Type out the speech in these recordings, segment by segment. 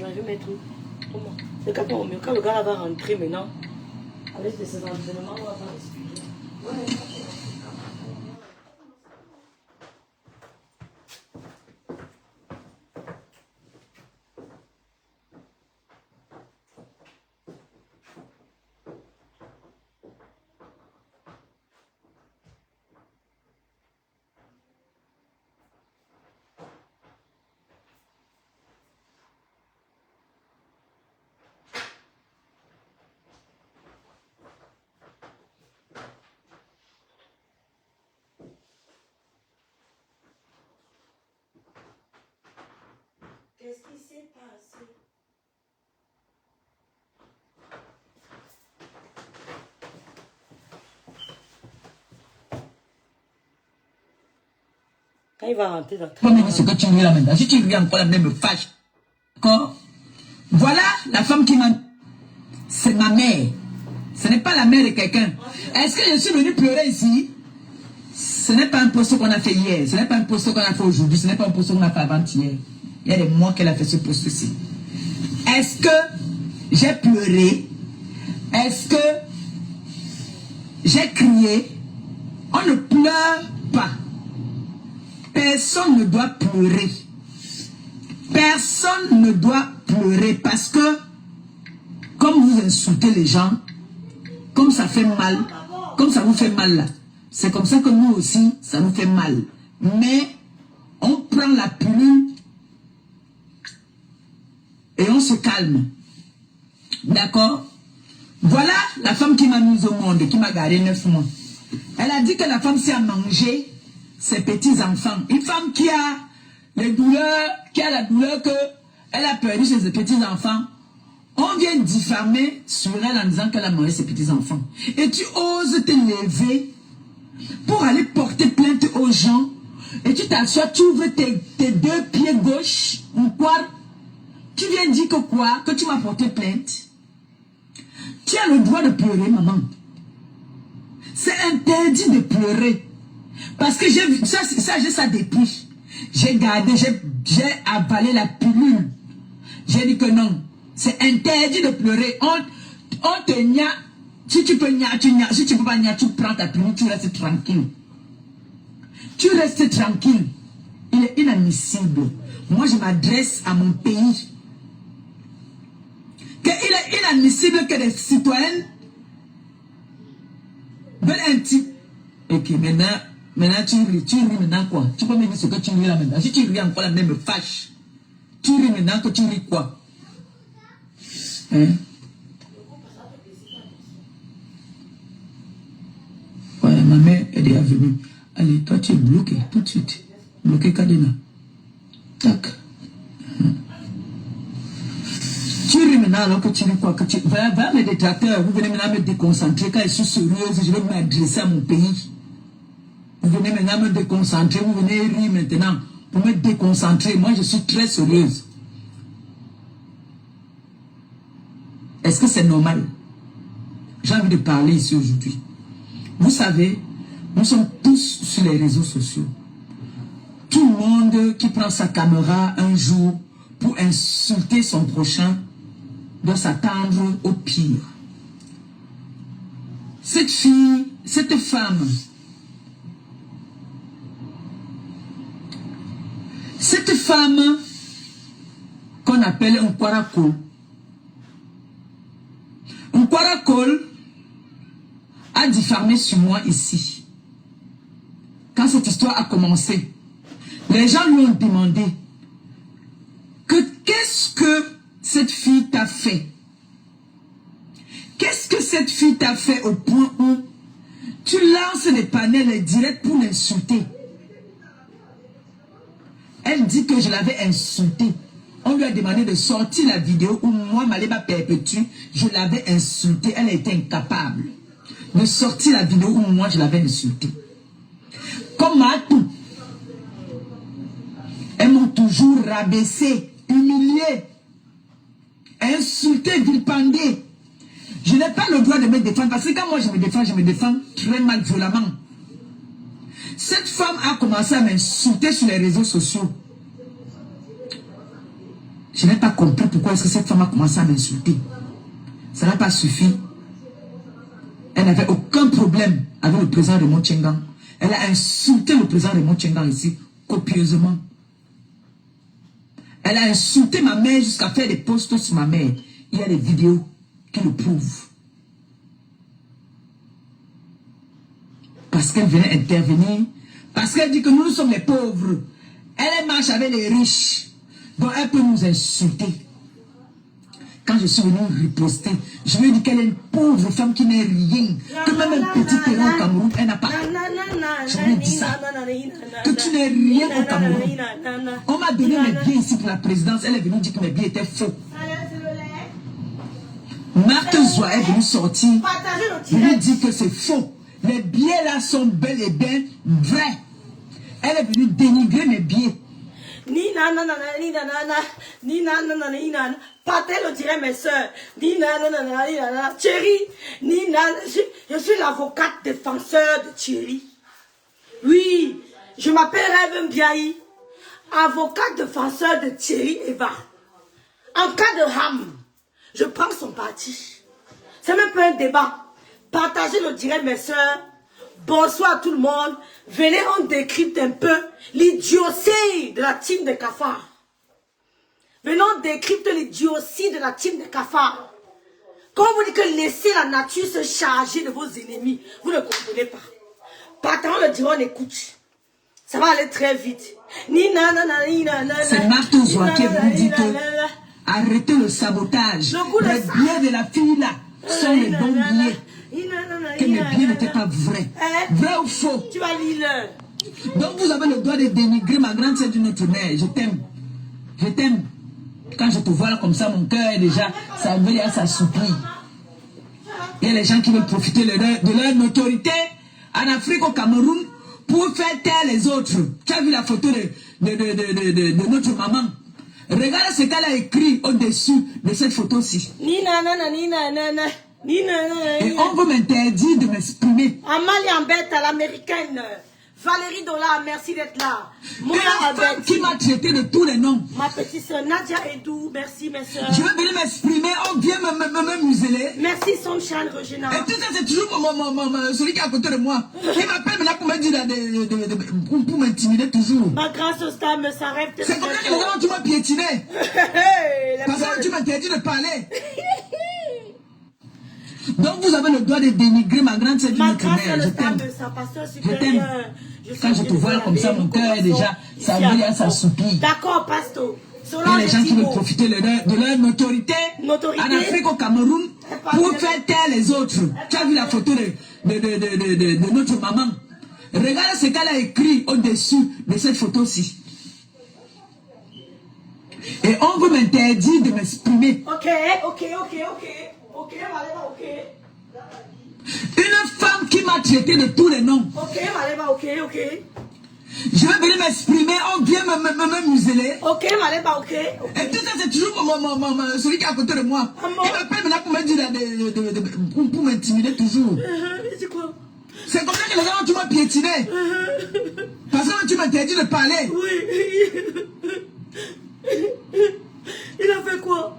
maintenant, je vais mettre comment? Quand le gars va rentrer maintenant, avec ses entraînements, on va pas respirer. Ouais. Qu'est-ce qui s'est passé? Quand il va rentrer dans ta... ce que tu veux là maintenant. Si tu veux encore la même fâche. D'accord? Voilà la femme qui m'a... C'est ma mère. Ce n'est pas la mère de quelqu'un. Est-ce que je suis venu pleurer ici? Ce n'est pas un poste qu'on a fait hier. Ce n'est pas un poste qu'on a fait aujourd'hui. Ce n'est pas un poste qu'on a fait avant-hier. Il y a des mois qu'elle a fait ce poste-ci. Est-ce que j'ai pleuré? Est-ce que j'ai crié? On ne pleure pas. Personne ne doit pleurer. Personne ne doit pleurer parce que comme vous insultez les gens, comme ça fait mal, comme ça vous fait mal là, c'est comme ça que nous aussi, ça nous fait mal. Mais on prend la pilule et on se calme. D'accord? Voilà la femme qui m'a mise au monde, qui m'a gardé 9 mois. Elle a dit que la femme sait à manger ses petits-enfants. Une femme qui a les douleurs, qui a la douleur que elle a perdu chez ses petits-enfants. On vient diffamer sur elle en disant qu'elle a mangé ses petits-enfants. Et tu oses te lever pour aller porter plainte aux gens. Et tu t'assois, tu ouvres tes 2 pieds gauche, ou quoi? Tu viens dire que quoi? Que tu m'as porté plainte. Tu as le droit de pleurer, maman. C'est interdit de pleurer. Parce que j'ai vu ça, j'ai ça depuis. J'ai gardé, j'ai avalé la pilule. J'ai dit que non. C'est interdit de pleurer. On te nia. Si tu peux nia, tu nia. Si tu peux pas nia, tu prends ta pilule, tu restes tranquille. Tu restes tranquille. Il est inadmissible. Moi, je m'adresse à mon pays. Il est inadmissible que des citoyennes veulent un type. Ok, maintenant tu ris maintenant quoi? Tu peux me dire ce que tu ris là maintenant. Si tu ris encore la même fâche. Tu ris maintenant que tu ris quoi? Hein? Ouais, ma mère est déjà venue. Allez, toi tu es bloqué tout de suite. Bloqué Kadena. Tac. Tu ris maintenant alors que tu ris quoi? Que tu... Va mes détracteurs, vous venez maintenant me déconcentrer. Quand je suis sérieuse, je vais m'adresser à mon pays. Vous venez maintenant me déconcentrer, vous venez rire maintenant pour me déconcentrer. Moi, je suis très sérieuse. Est-ce que c'est normal? J'ai envie de parler ici aujourd'hui. Vous savez, nous sommes tous sur les réseaux sociaux. Tout le monde qui prend sa caméra un jour pour insulter son prochain doit s'attendre au pire. Cette fille, cette femme, qu'on appelle un Kwarakol. Un Kwarakol a diffamé sur moi ici. Quand cette histoire a commencé, les gens lui ont demandé que qu'est-ce que cette fille t'a fait? Qu'est-ce que cette fille t'a fait au point où tu lances des panels directs pour l'insulter? Elle dit que je l'avais insultée. On lui a demandé de sortir la vidéo où moi, Maléba Perpétue, je l'avais insultée. Elle a été incapable de sortir la vidéo où moi, je l'avais insultée. Comme à tout. Elles m'ont toujours rabaissé, humilié, insulté, vilipendé. Je n'ai pas le droit de me défendre parce que quand moi je me défends très mal, violemment. Cette femme a commencé à m'insulter sur les réseaux sociaux. Je n'ai pas compris pourquoi est-ce que cette femme a commencé à m'insulter. Ça n'a pas suffi. Elle n'avait aucun problème avec le président de Montchengan. Elle a insulté le président de Montchengan ici, copieusement. Elle a insulté ma mère jusqu'à faire des posts sur ma mère. Il y a des vidéos qui le prouvent. Parce qu'elle venait intervenir. Parce qu'elle dit que nous sommes les pauvres. Elle marche avec les riches. Donc elle peut nous insulter. Quand je suis venue riposter, je lui ai dit qu'elle est une pauvre femme qui n'est rien. Que même un petit terrain au Cameroun, elle n'a pas. Je lui ai dit ça. Que tu n'es rien au Cameroun. On m'a donné mes billets ici pour la présidence. Elle est venue dire que mes billets étaient faux. Marthe Zoua est venue sortir. Je lui ai dit que c'est faux. Les billets là sont bel et bien vrais. Elle est venue dénigrer mes billets. Ni nanana, ni nanana, ni nanana, ni nanana. Patel, on dirait mes soeurs. Ni nanana, ni nanana. Thierry, ni nanana. Je suis l'avocate défenseur de Thierry. Oui, je m'appelle Rêve Mbiaï. Avocate défenseur de Thierry Eva. En cas de ham, je prends son parti. C'est même pas un débat. Partagez le direct, mes soeurs. Bonsoir à tout le monde. Venez, on décrypte un peu l'idiotie de la team de cafards. Venons décrypter l'idiotie de la team de cafards. Quand on vous dit que laissez la nature se charger de vos ennemis, vous ne comprenez pas. Partant le direct, on écoute. Ça va aller très vite. C'est Marthe Zoua qui est venu dire que arrêtez le sabotage. Les billets de la fille là sont les bons billets. Que mes billets n'étaient pas vrais. Vrai ou faux? Tu vas lire. Donc vous avez le droit de dénigrer ma grande sœur d'une autre mère. Je t'aime. Je t'aime. Quand je te vois là comme ça, mon cœur est déjà, ça veut dire s'assouplir. Il y a les gens qui veulent profiter de leur notoriété en Afrique, au Cameroun, pour faire taire les autres. Tu as vu la photo de notre maman? Regarde ce qu'elle a écrit au-dessus de cette photo-ci. Ni nanana, ni nanana. Et on veut m'interdire de m'exprimer. Amalie Ambette à l'américaine. Valérie Dollar, merci d'être là. Moi, la femme qui m'a traité de tous les noms. Ma petite soeur Nadia Edou, merci mes soeurs. Je veux venir m'exprimer, on vient me museler. Merci Sunshine Regina. Et tout ça, c'est toujours celui qui est à côté de moi. Il m'appelle maintenant pour me dire, pour m'intimider toujours. Ma grâce au star me s'arrête. C'est comme ça que les gens, tu m'as piétiné. Parce que tu m'interdis de parler. Donc vous avez le droit de dénigrer ma grande sœur d'une autre mère. Je t'aime. Je t'aime. Quand je te vois comme ça, mon cœur est déjà, ça veut dire s'assoupir. D'accord, pasteur. Il y a les gens qui veulent profiter de leur notoriété en Afrique, au Cameroun, pour faire taire les autres. Tu as vu la photo de notre maman? Regarde ce qu'elle a écrit au-dessus de cette photo-ci. Et on veut m'interdire de m'exprimer. Ok, Malema, ok. Une femme qui m'a traité de tous les noms. Ok, Malema, ok. Je vais venir m'exprimer, on vient me museler. Ok, Malema, ok. Et tout ça, c'est toujours celui qui est à côté de moi. Il m'appelle maintenant pour me dire, pour m'intimider toujours. C'est quoi? C'est comme ça que les gens, tu m'as piétiné. Parce que tu m'interdis de parler. Oui. Il a fait quoi?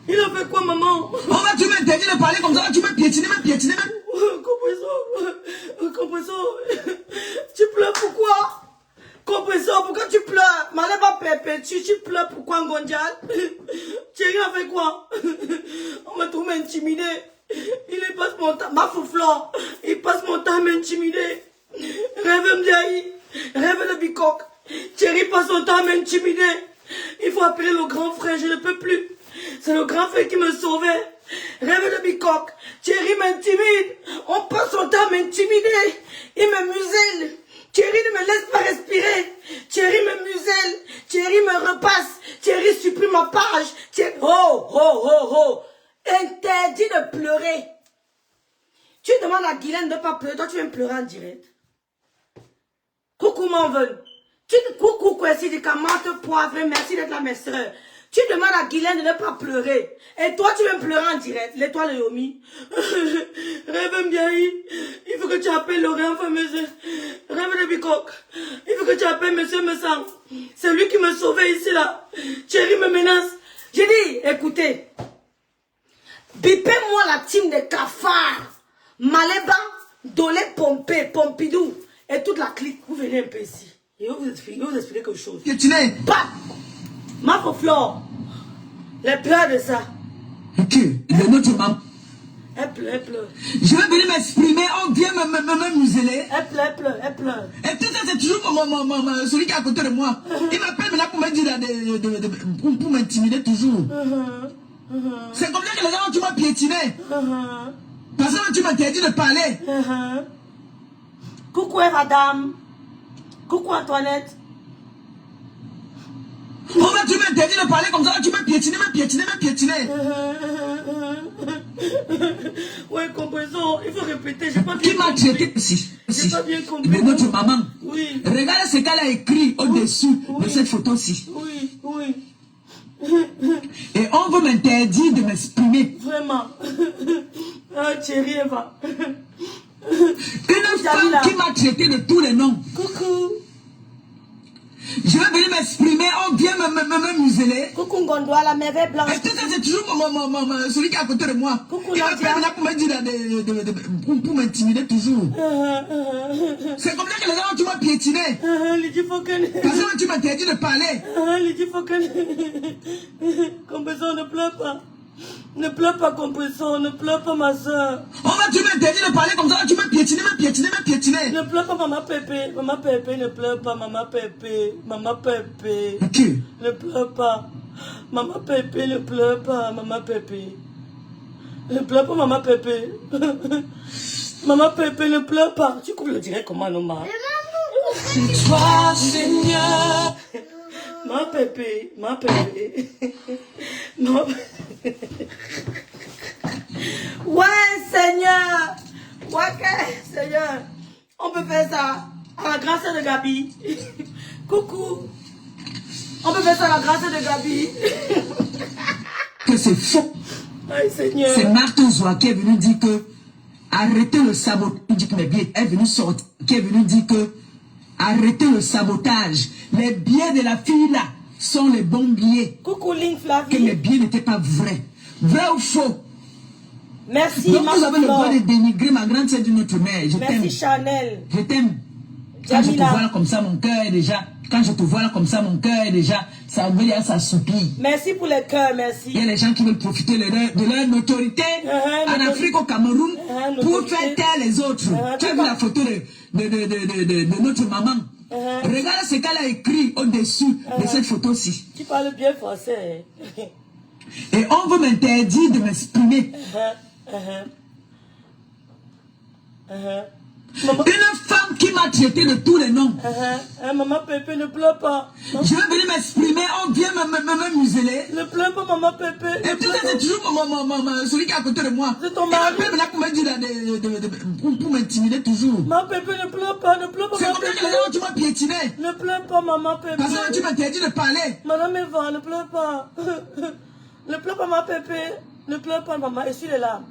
Il a fait quoi, maman? Tu m'interdis de parler comme ça, tu m'as piétiné. Compressor, tu pleures pourquoi? Compressor, pourquoi tu pleures? Maleba Pépé, tu pleures pourquoi, Ngondial? Thierry a fait quoi? On m'a trouvé intimidé. Il passe mon temps, ma fouflon, il passe mon temps à m'intimider. Rêve Mdiaï, rêve de Bicoque. Thierry passe son temps à m'intimider. Il faut appeler le grand frère, je ne peux plus. C'est le grand frère qui me sauvait. Rêve de Bicoque. Thierry m'intimide. On passe son temps à m'intimider. Il me muselle. Thierry ne me laisse pas respirer. Thierry me muselle. Thierry me repasse. Thierry supprime ma page. Thierry... Oh. Interdit de pleurer. Tu demandes à Guylaine de ne pas pleurer. Toi, tu viens pleurer en direct. Coucou, mon veule. Coucou, Kwesi de Kamate Poivre. Merci d'être là, mes soeurs. Tu demandes à Guylaine de ne pas pleurer. Et toi, tu veux pleurer en direct. L'étoile de Yomi. Rêve bien, il faut que tu appelles Laurent, enfin, monsieur. Rêve de Bicoque. Il faut que tu appelles monsieur Messang. C'est lui qui me sauvait ici, là. Thierry me menace. J'ai dit, écoutez. Bipez-moi la team des cafards. Maléba, Dolé, Pompé, Pompidou. Et toute la clique. Vous venez un peu ici. Je vais vous expliquer quelque chose. Pas. Ma fleur. Les pleurs de ça. Ok, le notre maman. Elle pleure, elle pleure. Je vais venir m'exprimer, on vient me museler. Elle pleure, elle pleure, elle pleure. Et tout ça, c'est toujours celui qui est à côté de moi. Il m'appelle maintenant pour me dire, pour m'intimider toujours. C'est comme ça que les gens, tu m'as piétiné. Parce que tu m'as interdit de parler. Coucou madame. Coucou Antoinette. Pourquoi tu m'as interdit de parler comme ça? Tu m'as piétiné. Ouais, comprenons. Il faut répéter. J'ai pas bien Qui m'a traité ici? J'ai pas bien compris. De notre maman. Oui. Regarde ce qu'elle a écrit au-dessus de cette photo-ci. Oui. Et on veut m'interdire de m'exprimer. Vraiment. Ah, Thierry, Eva. Une femme qui m'a traité de tous les noms. Coucou. Je vais venir m'exprimer, on vient me museler. Coucou Gondoa, la merveille blanche. Et tout ça, c'est toujours celui qui est à côté de moi. Coucou il m'appelle maintenant pour me dire, pour m'intimider toujours. C'est comme ça que les gens, tu m'as piétiné. Parce que tu m'as interdit de parler. Compression, ne pleure pas. Ne pleure pas, Compression, ne pleure pas, ma soeur. Tu m'as interdit de parler comme ça, tu m'as piétiné. Ne pleure pas, maman Pépé. Maman Pépé, ne pleure pas, maman Pépé. Maman Pépé. Ok. Ne pleure pas. Maman Pépé, ne pleure pas, maman Pépé. Ne pleure pas, maman Pépé. Maman Pépé, ne pleure pas. Tu coupes le direct comment, non, ma? Toi, Seigneur. Ma Pépé. Ouais, Seigneur. Ouais, Seigneur. On peut faire ça à la grâce de Gabi. Coucou. On peut faire ça à la grâce de Gabi. Que c'est faux. Aïe, Seigneur. C'est Martin Zoua qui est venu dire que arrêtez le sabotage. Il dit que mes billets est venu sortir. Qui est venu dire que arrêtez le sabotage. Les billets de la fille là sont les bons billets. Coucou Link Flavie. Que mes billets n'étaient pas vrais. Vrai ou faux? Merci. Donc vous avez le droit de dénigrer ma grande sœur d'une autre mère. Je t'aime. Merci Chanel. Je t'aime. Quand je te vois là comme ça, mon cœur est déjà. Quand je te vois là comme ça, mon cœur est déjà. Ça veut dire ça soupire. Merci pour les cœurs, merci. Il y a des gens qui veulent profiter de leur notoriété en Afrique, au Cameroun, pour faire taire les autres. Tu as vu la photo de notre maman? Regarde ce qu'elle a écrit au-dessus de cette photo-ci. Tu parles bien français. Et on veut m'interdire de m'exprimer. Une femme qui m'a traité de tous les noms. Maman Pépé, ne pleure pas. Je vais venir m'exprimer, on vient me museler. Ne pleure pas, maman Pépé. Et tout ça, c'est toujours celui qui est à côté de moi. C'est ton mari. Il m'appelle pour me dire, pour m'intimider toujours. Maman Pépé, ne pleure pas, ne pleure pas. C'est comme ça que les gens, tu m'as piétiné. Ne pleure pas, maman Pépé. Parce que tu m'as interdit de parler. Madame Eva, ne pleure pas. Ne pleure pas, maman Pépé. Ne pleure pas, maman. Essuie les larmes.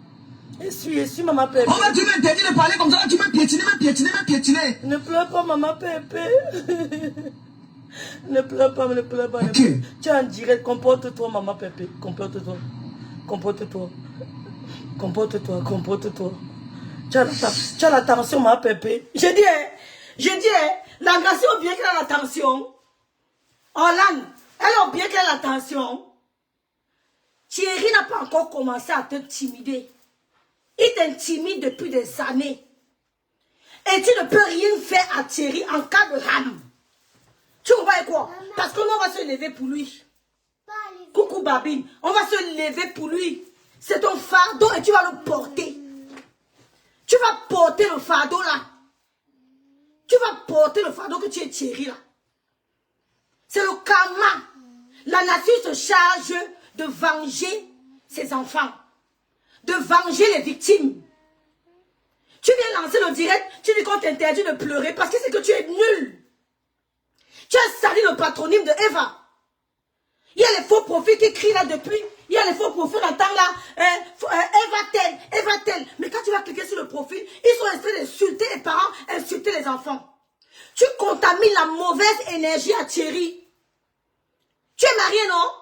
Essuie, maman Pépé. Tu m'as interdit de parler comme ça, tu m'as piétiné. Ne pleure pas, maman Pépé. Ne pleure pas. Okay. Tu es en direct, comporte-toi, maman Pépé. Comporte-toi. Tu as la tension, maman Pépé. J'ai dit, la Gracie a bien qu'elle a la tension. Orlane, elle a bien qu'elle a la tension. Thierry n'a pas encore commencé à t'intimider. Il t'intimide depuis des années. Et tu ne peux rien faire à Thierry en cas de rame. Tu comprends quoi? Parce que nous, on va se lever pour lui. Coucou Babine, on va se lever pour lui. C'est ton fardeau et tu vas le porter. Tu vas porter le fardeau là. Tu vas porter le fardeau que tu es Thierry là. C'est le karma. La nature se charge de venger ses enfants. De venger les victimes. Tu viens lancer le direct, tu dis qu'on t'interdit de pleurer parce que c'est que tu es nul. Tu as sali le patronyme de Eva. Il y a les faux profils qui crient là depuis. Il y a les faux profils, on entend là, Eva tel. Mais quand tu vas cliquer sur le profil, ils sont restés d'insulter les parents, insulter les enfants. Tu contamines la mauvaise énergie à Thierry. Tu es marié, non?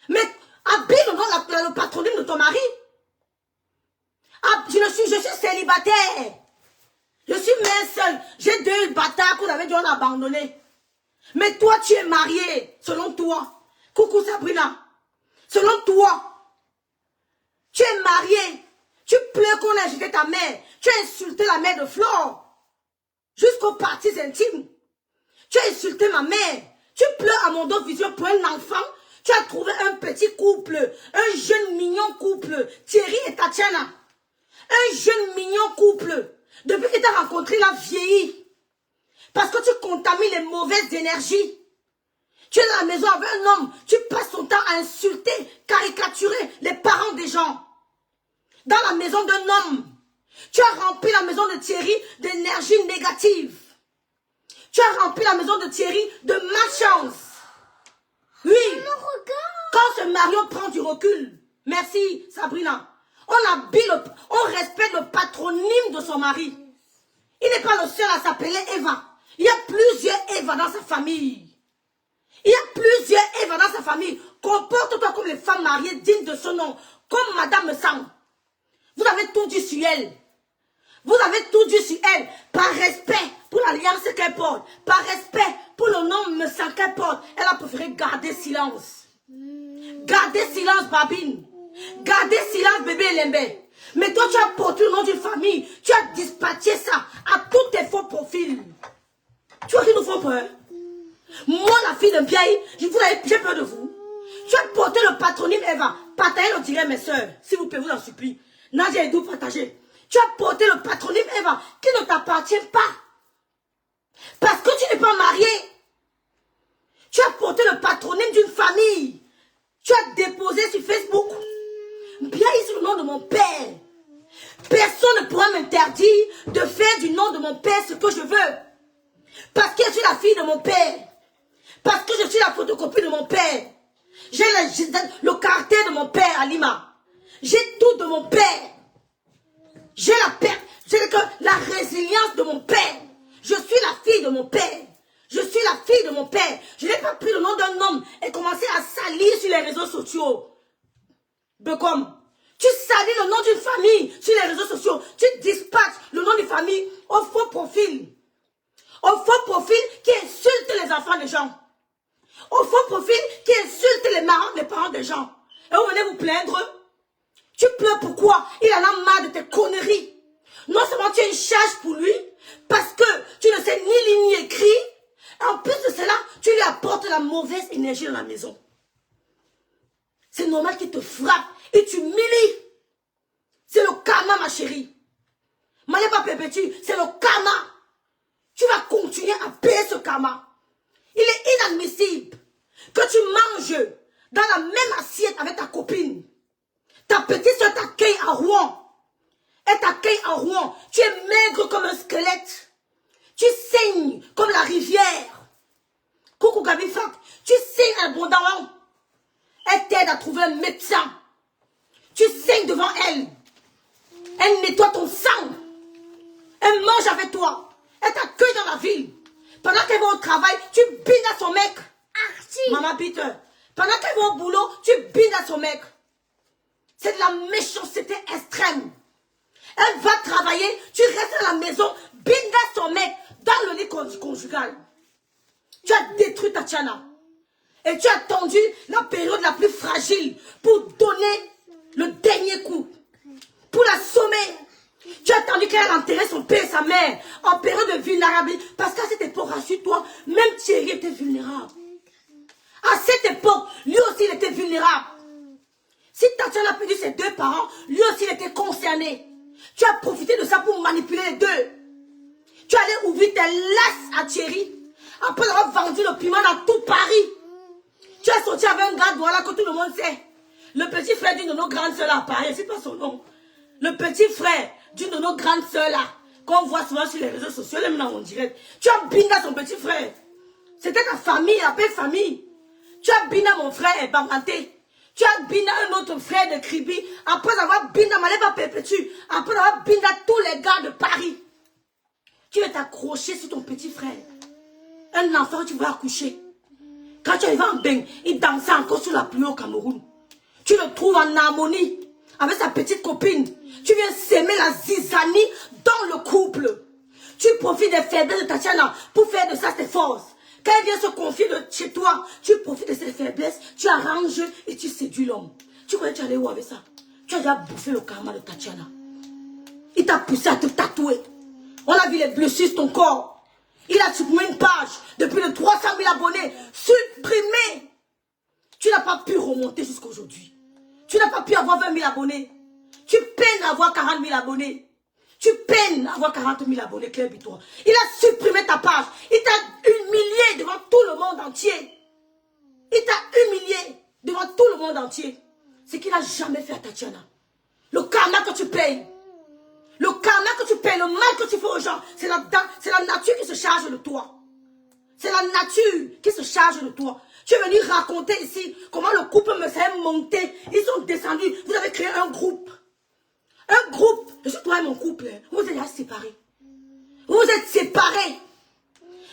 Mais habille le patronyme de ton mari. Ah, je suis célibataire. Je suis mère seule. J'ai 2 bâtards qu'on avait dû en abandonner. Mais toi, tu es marié, selon toi. Coucou Sabrina. Selon toi, tu es marié. Tu pleures qu'on a agité ta mère. Tu as insulté la mère de Flore. Jusqu'aux parties intimes. Tu as insulté ma mère. Tu pleures à mon dos vision pour un enfant. Tu as trouvé un petit couple. Un jeune mignon couple. Thierry et Tatiana. Un jeune mignon couple. Depuis que tu as rencontré, il a vieilli. Parce que tu contamines les mauvaises énergies. Tu es dans la maison avec un homme. Tu passes ton temps à insulter, caricaturer les parents des gens. Dans la maison d'un homme. Tu as rempli la maison de Thierry d'énergie négative. Tu as rempli la maison de Thierry de malchance. Oui. Quand ce Marion prend du recul. Merci Sabrina. On respecte le patronyme de son mari. Il n'est pas le seul à s'appeler Eva. Il y a plusieurs Eva dans sa famille. Il y a plusieurs Eva dans sa famille. Comporte-toi comme les femmes mariées dignes de ce nom. Comme Madame Sang. Vous avez tout dit sur elle. Vous avez tout dit sur elle. Par respect pour l'alliance qu'elle porte. Par respect pour le nom Sang qu'elle porte. Elle a préféré garder silence. Garder silence, Babine. Garder silence, bébé Lembe. Mais toi, tu as porté le nom d'une famille. Tu as dispatché ça à tous tes faux profils. Tu vois qu'ils nous font peur. Moi, la fille de Biaï, j'ai peur de vous. Tu as porté le patronyme Eva. Partagez le direct, mes soeurs. S'il vous plaît, vous en supplie. Nadia et Dou, partagez. Tu as porté le patronyme Eva qui ne t'appartient pas. Parce que tu n'es pas marié. Tu as porté le patronyme d'une famille. Tu as déposé sur Facebook. Biaï, c'est le nom de mon père. Personne ne pourra m'interdire de faire du nom de mon père ce que je veux. Parce que je suis la fille de mon père. Parce que je suis la photocopie de mon père. J'ai le caractère de mon père à Lima. J'ai tout de mon père. J'ai la résilience de mon père. Je suis la fille de mon père. Je suis la fille de mon père. Je n'ai pas pris le nom d'un homme et commencé à salir sur les réseaux sociaux. Becom, tu salis le nom d'une famille sur les réseaux sociaux. Tu dispatches le nom d'une famille au faux profil. Au faux profil qui insulte les enfants des gens. Au faux profil qui insulte les parents des gens. Et vous venez vous plaindre. Tu pleures pourquoi? Il en a marre de tes conneries. Non seulement tu es une charge pour lui, parce que tu ne sais ni lire ni écrire. Et en plus de cela, tu lui apportes la mauvaise énergie dans la maison. C'est normal qu'il te frappe et tu m'humilie. C'est le karma, ma chérie. Maléba Pépétu, c'est le karma. Tu vas continuer à payer ce karma. Il est inadmissible que tu manges dans la même assiette avec ta copine. Ta petite soeur t'accueille à Rouen. Elle t'accueille à Rouen. Tu es maigre comme un squelette. Tu saignes comme la rivière. Coucou Gabi Fak. Tu saignes abondamment. Elle t'aide à trouver un médecin. Tu saignes devant elle. Elle nettoie ton sang. Elle mange avec toi. Elle t'accueille dans la ville. Pendant qu'elle va au travail, tu bines à son mec. Archie. Maman Peter. Pendant qu'elle va au boulot, tu bines à son mec. C'est de la méchanceté extrême. Elle va travailler, tu restes à la maison, bine à son mec, dans le lit conjugal. Tu as détruit Tatiana. Et tu as attendu la période la plus fragile pour donner le dernier coup. Pour la sommer. Tu as attendu qu'elle enterrait son père et sa mère en période de vulnérabilité. Parce qu'à cette époque, rassure-toi, même Thierry était vulnérable. À cette époque, lui aussi il était vulnérable. Si Tatiana a perdu ses 2 parents, lui aussi il était concerné. Tu as profité de ça pour manipuler les 2. Tu allais ouvrir tes laces à Thierry. Après avoir vendu le piment dans tout Paris. Tu as sorti avec un gars voilà que tout le monde sait. Le petit frère d'une de nos grandes soeurs là, pareil, c'est pas son nom. Le petit frère d'une de nos grandes soeurs là, qu'on voit souvent sur les réseaux sociaux, même dans mon direct. Tu as bindé à son petit frère. C'était ta famille, la belle famille. Tu as bina mon frère Banganté. Tu as bina un autre frère de Kribi. Après avoir bina Maleba Perpétue. Après avoir bina tous les gars de Paris. Tu veux t'accrocher sur ton petit frère. Un enfant, tu vas accoucher. Quand tu arrives en bain, il dansait encore sur la pluie au Cameroun. Tu le trouves en harmonie avec sa petite copine. Tu viens s'aimer la zizanie dans le couple. Tu profites des faiblesses de Tatiana pour faire de ça tes forces. Quand elle vient se confier de chez toi, tu profites de ses faiblesses, tu arranges et tu séduis l'homme. Tu croyais que tu allais où avec ça? Tu as déjà bouffé le karma de Tatiana. Il t'a poussé à te tatouer. On a vu les blessures sur ton corps. Il a supprimé une page depuis les 300 000 abonnés. Supprimé. Tu n'as pas pu remonter jusqu'à aujourd'hui. Tu n'as pas pu avoir 20 000 abonnés. Tu peines à avoir 40 000 abonnés. Tu peines à avoir 40 000 abonnés, Claire Bitois. Il a supprimé ta page. Il t'a humilié devant tout le monde entier. Il t'a humilié devant tout le monde entier. Ce qu'il n'a jamais fait à Tatiana. Le karma que tu payes. Le karma que tu payes, le mal que tu fais aux gens, c'est la nature qui se charge de toi. C'est la nature qui se charge de toi. Tu es venu raconter ici comment le couple me s'est monté. Ils sont descendus. Vous avez créé un groupe. Un groupe. Je suis toi et mon couple. Vous êtes déjà séparés. Vous êtes séparés.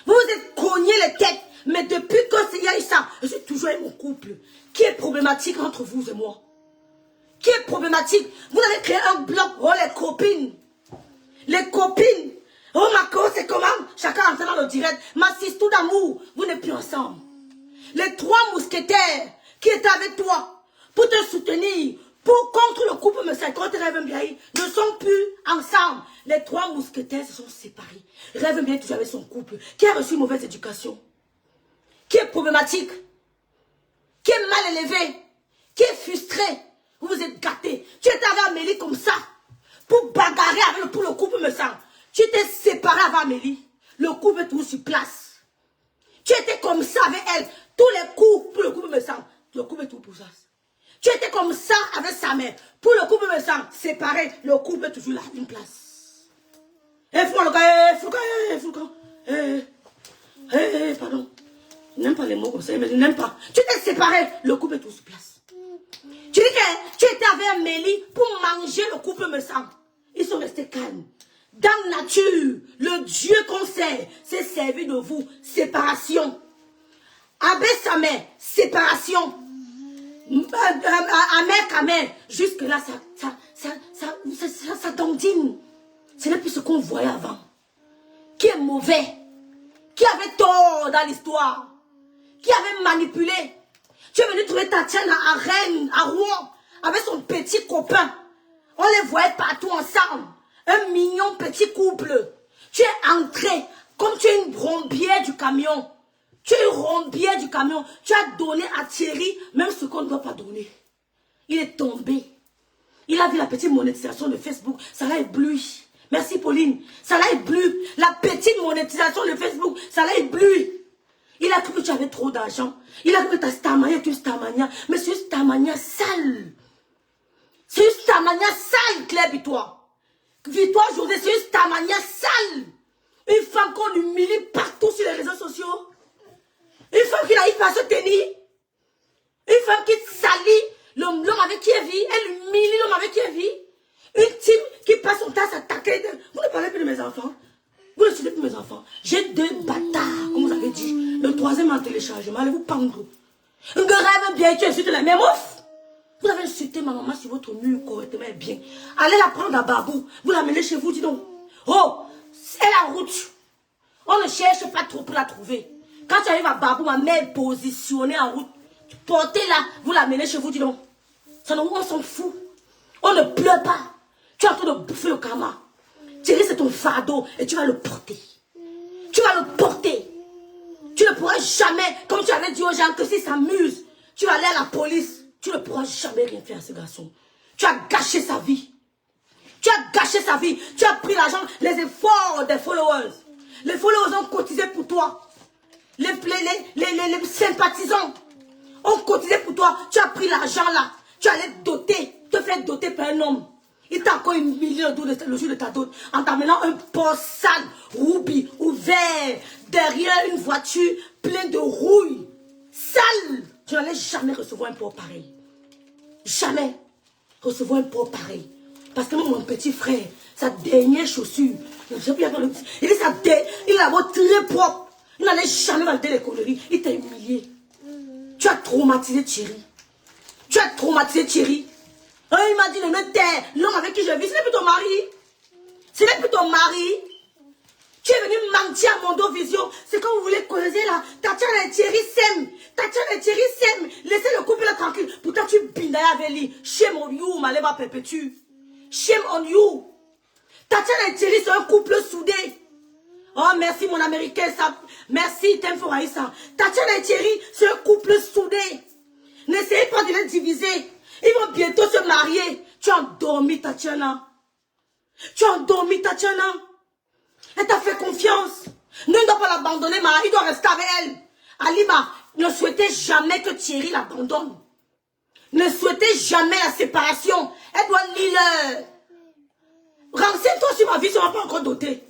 Vous vous êtes cognés les têtes. Mais depuis qu'il y a eu ça, je suis toujours avec mon couple. Qui est problématique entre vous et moi? Qui est problématique? Vous avez créé un bloc. Oh, les copines. Les copines. Oh, ma cause, c'est comment? Chacun entre dans le direct. Ma sister d'amour, vous n'êtes plus ensemble. Les 3 mousquetaires qui étaient avec toi pour te soutenir, contre le couple Messiah, contre Rêve Mbiaye, ne sont plus ensemble. Les 3 mousquetaires se sont séparés. Rêve Mbiaye est toujours avec son couple, qui a reçu une mauvaise éducation, qui est problématique, qui est mal élevé, qui est frustré. Vous vous êtes gâtés. Tu étais avec Amélie comme ça, pour bagarrer avec pour le couple Messiah. Tu t'es séparé avec Amélie. Le couple est toujours sur place. Tu étais comme ça avec elle. Tous les coups pour le couple Messiah. Le couple est tout pour ça. Tu étais comme ça avec sa mère. Pour le couple Messiah, séparé. Le couple est toujours là, une place. Pardon. Je n'aime pas les mots comme ça, mais je n'aime pas. Tu t'es séparé. Le couple est toujours sur place. Tu dis que tu étais avec Amélie pour manger le couple Messiah. Ils sont restés calmes. Dans la nature, le Dieu qu'on sert s'est servi de vous. Séparation. Abbé Samé, séparation. Amère Kamel, jusque-là, ça dandine. Ce n'est plus ce qu'on voyait avant. Qui est mauvais? Qui avait tort dans l'histoire? Qui avait manipulé? Tu es venu trouver Tatiana à Rennes, à Rouen, avec son petit copain. On les voyait partout ensemble. Un mignon petit couple. Tu es entré comme tu es une rombière du camion. Tu es une rombière du camion. Tu as donné à Thierry même ce qu'on ne doit pas donner. Il est tombé. Il a vu la petite monétisation de Facebook. Ça l'a ébloui. Merci Pauline. Ça l'a ébloui. La petite monétisation de Facebook. Ça l'a ébloui. Il a cru que tu avais trop d'argent. Il a cru que ta Starmania est une Starmania. Mais c'est une Starmania sale. C'est une Starmania sale, Claire Bitois. Victoire José, c'est une Starmania sale. Une femme qu'on humilie partout sur les réseaux sociaux. Une femme qui n'arrive pas à se tenir. Une femme qui salit l'homme avec qui elle vit. Elle humilie l'homme avec qui elle vit. Une team qui passe son temps à s'attaquer. Vous ne parlez plus de mes enfants. Vous ne suivez plus mes enfants. J'ai 2 bâtards, comme vous avez dit. Le 3e en téléchargement. Allez vous pendre. Un gars rêve bien, tu insultes la même ouf. Vous avez insulté ma maman sur votre mur correctement et bien. Allez la prendre à Babou. Vous l'amenez chez vous, dis donc. Oh, c'est la route. On ne cherche pas trop pour la trouver. Quand tu arrives à Babou, ma mère est positionnée en route. Portez-la, vous l'amenez chez vous, dis donc. On s'en fout. On ne pleure pas. Tu es en train de bouffer le karma. Thierry, c'est ton fardeau et tu vas le porter. Tu vas le porter. Tu ne pourras jamais, comme tu avais dit aux gens que s'ils s'amusent, tu vas aller à la police. Tu ne pourras jamais rien faire à ce garçon. Tu as gâché sa vie. Tu as gâché sa vie. Tu as pris l'argent, les efforts des followers. Les followers ont cotisé pour toi. Les sympathisants ont cotisé pour toi. Tu as pris l'argent là. Tu allais te faire doter par un homme. Il t'a encore humilié le jour de ta dot en t'amenant un Porsche sale, roubi, ouvert, derrière une voiture pleine de rouille. Sale. Tu n'allais jamais recevoir un pauvre pareil. Jamais recevoir un pauvre pareil. Parce que mon petit frère, sa dernière chaussure, il a beau très propre. Il n'allait jamais valider les conneries. Il t'a humilié. Tu as traumatisé Thierry. Tu as traumatisé Thierry. Oh, il m'a dit de me taire. L'homme avec qui je vis, ce n'est plus ton mari. Ce n'est plus ton mari. Tu es venu mentir à mon dos vision. C'est quand vous voulez causer là. Tatiana et Thierry s'aiment. Tatiana et Thierry s'aiment. Laissez le couple là tranquille. Pourtant tu bindailles avec lui. Shame on you, Maleba Perpétue. Shame on you. Tatiana et Thierry sont un couple soudé. Oh merci mon américain. Ça... Merci Temfo Raïssa. Tatiana et Thierry c'est un couple soudé. N'essayez pas de les diviser. Ils vont bientôt se marier. Tu as endormi Tatiana. Tu as endormi Tatiana. Elle t'a fait confiance. Ne doit pas l'abandonner, il doit rester avec elle. Alima, ne souhaitez jamais que Thierry l'abandonne. Ne souhaitez jamais la séparation. Elle doit l'île. Renseigne-toi sur ma vie, si on ne m'a pas encore doté.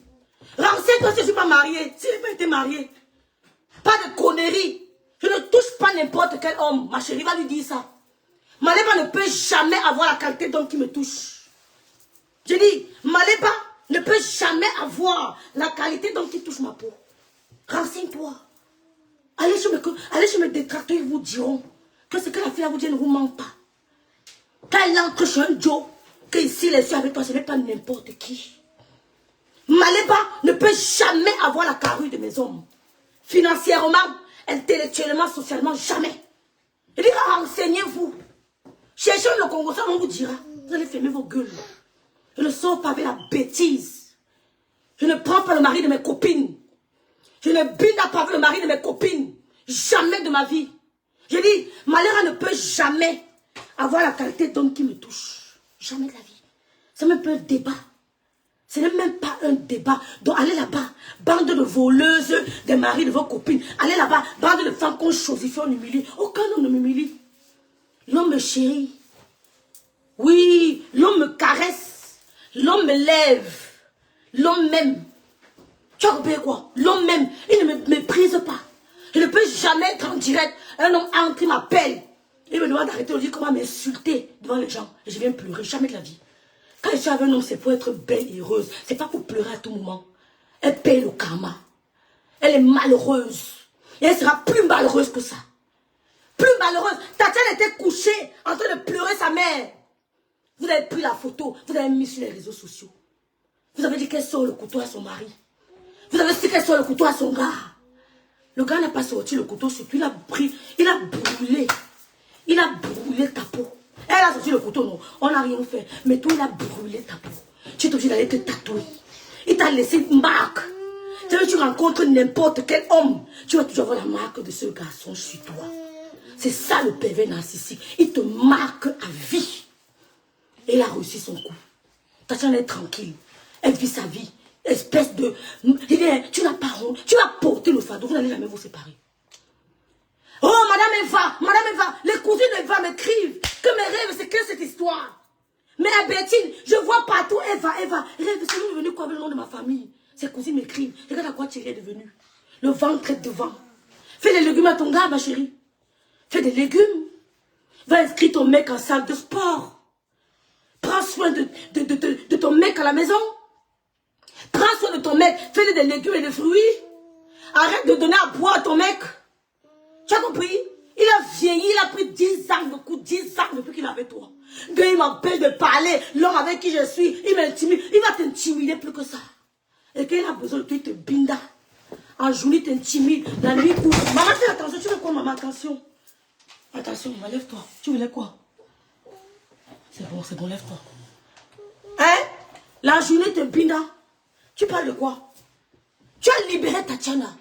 Renseigne-toi si je ne suis pas mariée. Si je n'ai pas été mariée. Pas de conneries. Je ne touche pas n'importe quel homme. Ma chérie va lui dire ça. Maleba ne peut jamais avoir la qualité d'homme qui me touche. Je dis, Maleba ne peut jamais avoir la qualité d'homme qui touche ma peau. Renseigne-toi. Allez chez mes détracteurs, ils vous diront que ce que la fille a vous dit ne vous ment pas. Quand elle entre chez un Joe, que ici les yeux avec toi, ce n'est pas n'importe qui. Maleba ne peut jamais avoir la carrure de mes hommes. Financièrement, intellectuellement, socialement, jamais. Il dit, renseignez-vous. Cherchez le Congo, ça on vous dira. Vous allez fermer vos gueules. Je ne sors pas avec la bêtise. Je ne prends pas le mari de mes copines. Je ne binde pas avec le mari de mes copines. Jamais de ma vie. Je dis, Malera ne peut jamais avoir la qualité d'homme qui me touche. Jamais de la vie. C'est même pas un débat. Ce n'est même pas un débat. Donc allez là-bas, bande de voleuses des maris de vos copines. Allez là-bas, bande de femmes qu'on chosifie, on humilie. Aucun homme ne m'humilie. L'homme me chérit. Oui, l'homme me caresse. L'homme me lève. L'homme m'aime. Tu as compris quoi? L'homme m'aime. Il ne me méprise pas. Je ne peux jamais être en direct. Un homme entre, il m'appelle. Il me demande d'arrêter de dire comment m'insulter devant les gens. Et je viens pleurer. Jamais de la vie. Quand je suis avec un homme, c'est pour être belle et heureuse. C'est pas pour pleurer à tout moment. Elle paye le karma. Elle est malheureuse. Et elle sera plus malheureuse que ça. Plus malheureuse. Tatiana était couchée en train de pleurer sa mère. Vous avez pris la photo, vous avez mis sur les réseaux sociaux. Vous avez dit qu'elle sort le couteau à son mari. Vous avez dit qu'elle sort le couteau à son gars. Le gars n'a pas sorti le couteau sur lui, il a pris, il a brûlé. Il a brûlé ta peau. Elle a sorti le couteau, non, on n'a rien fait. Mais toi, il a brûlé ta peau. Tu es obligé d'aller te tatouer. Il t'a laissé une marque. Tu rencontres n'importe quel homme, tu vas toujours avoir la marque de ce garçon sur toi. C'est ça le pervers narcissique. Il te marque à vie. Et il a reçu son coup. Tatiana est tranquille. Elle vit sa vie. Espèce de... Tu n'as pas honte. Tu vas porter le fardeau. Vous n'allez jamais vous séparer. Oh, Madame Eva, les cousines d'Eva m'écrivent que mes rêves, c'est que cette histoire. Mais la Bertine, je vois partout Eva, rêve, c'est devenu quoi avec le nom de ma famille? Ses cousines m'écrivent. Regarde à quoi Thierry est devenu. Le ventre est devant. Fais des légumes à ton gars, ma chérie. Fais des légumes. Va inscrire ton mec en salle de sport. Prends soin de ton mec à la maison. Prends soin de ton mec. Fais des légumes et des fruits. Arrête de donner à boire à ton mec. Tu as compris? Il a vieilli, il a pris 10 ans de coup, 10 ans depuis qu'il avait toi. Il m'empêche de parler. L'homme avec qui je suis, il m'intimide. Il va t'intimider plus que ça. Et quand il a besoin de toi, il te binda. En journée, il t'intimide. La nuit, court. Maman, fais attention. Tu veux quoi, maman? Attention. Attention, lève-toi. Tu voulais quoi? C'est bon, lève-toi. Hein? La journée te binda. Tu parles de quoi? Tu as libéré Tatiana.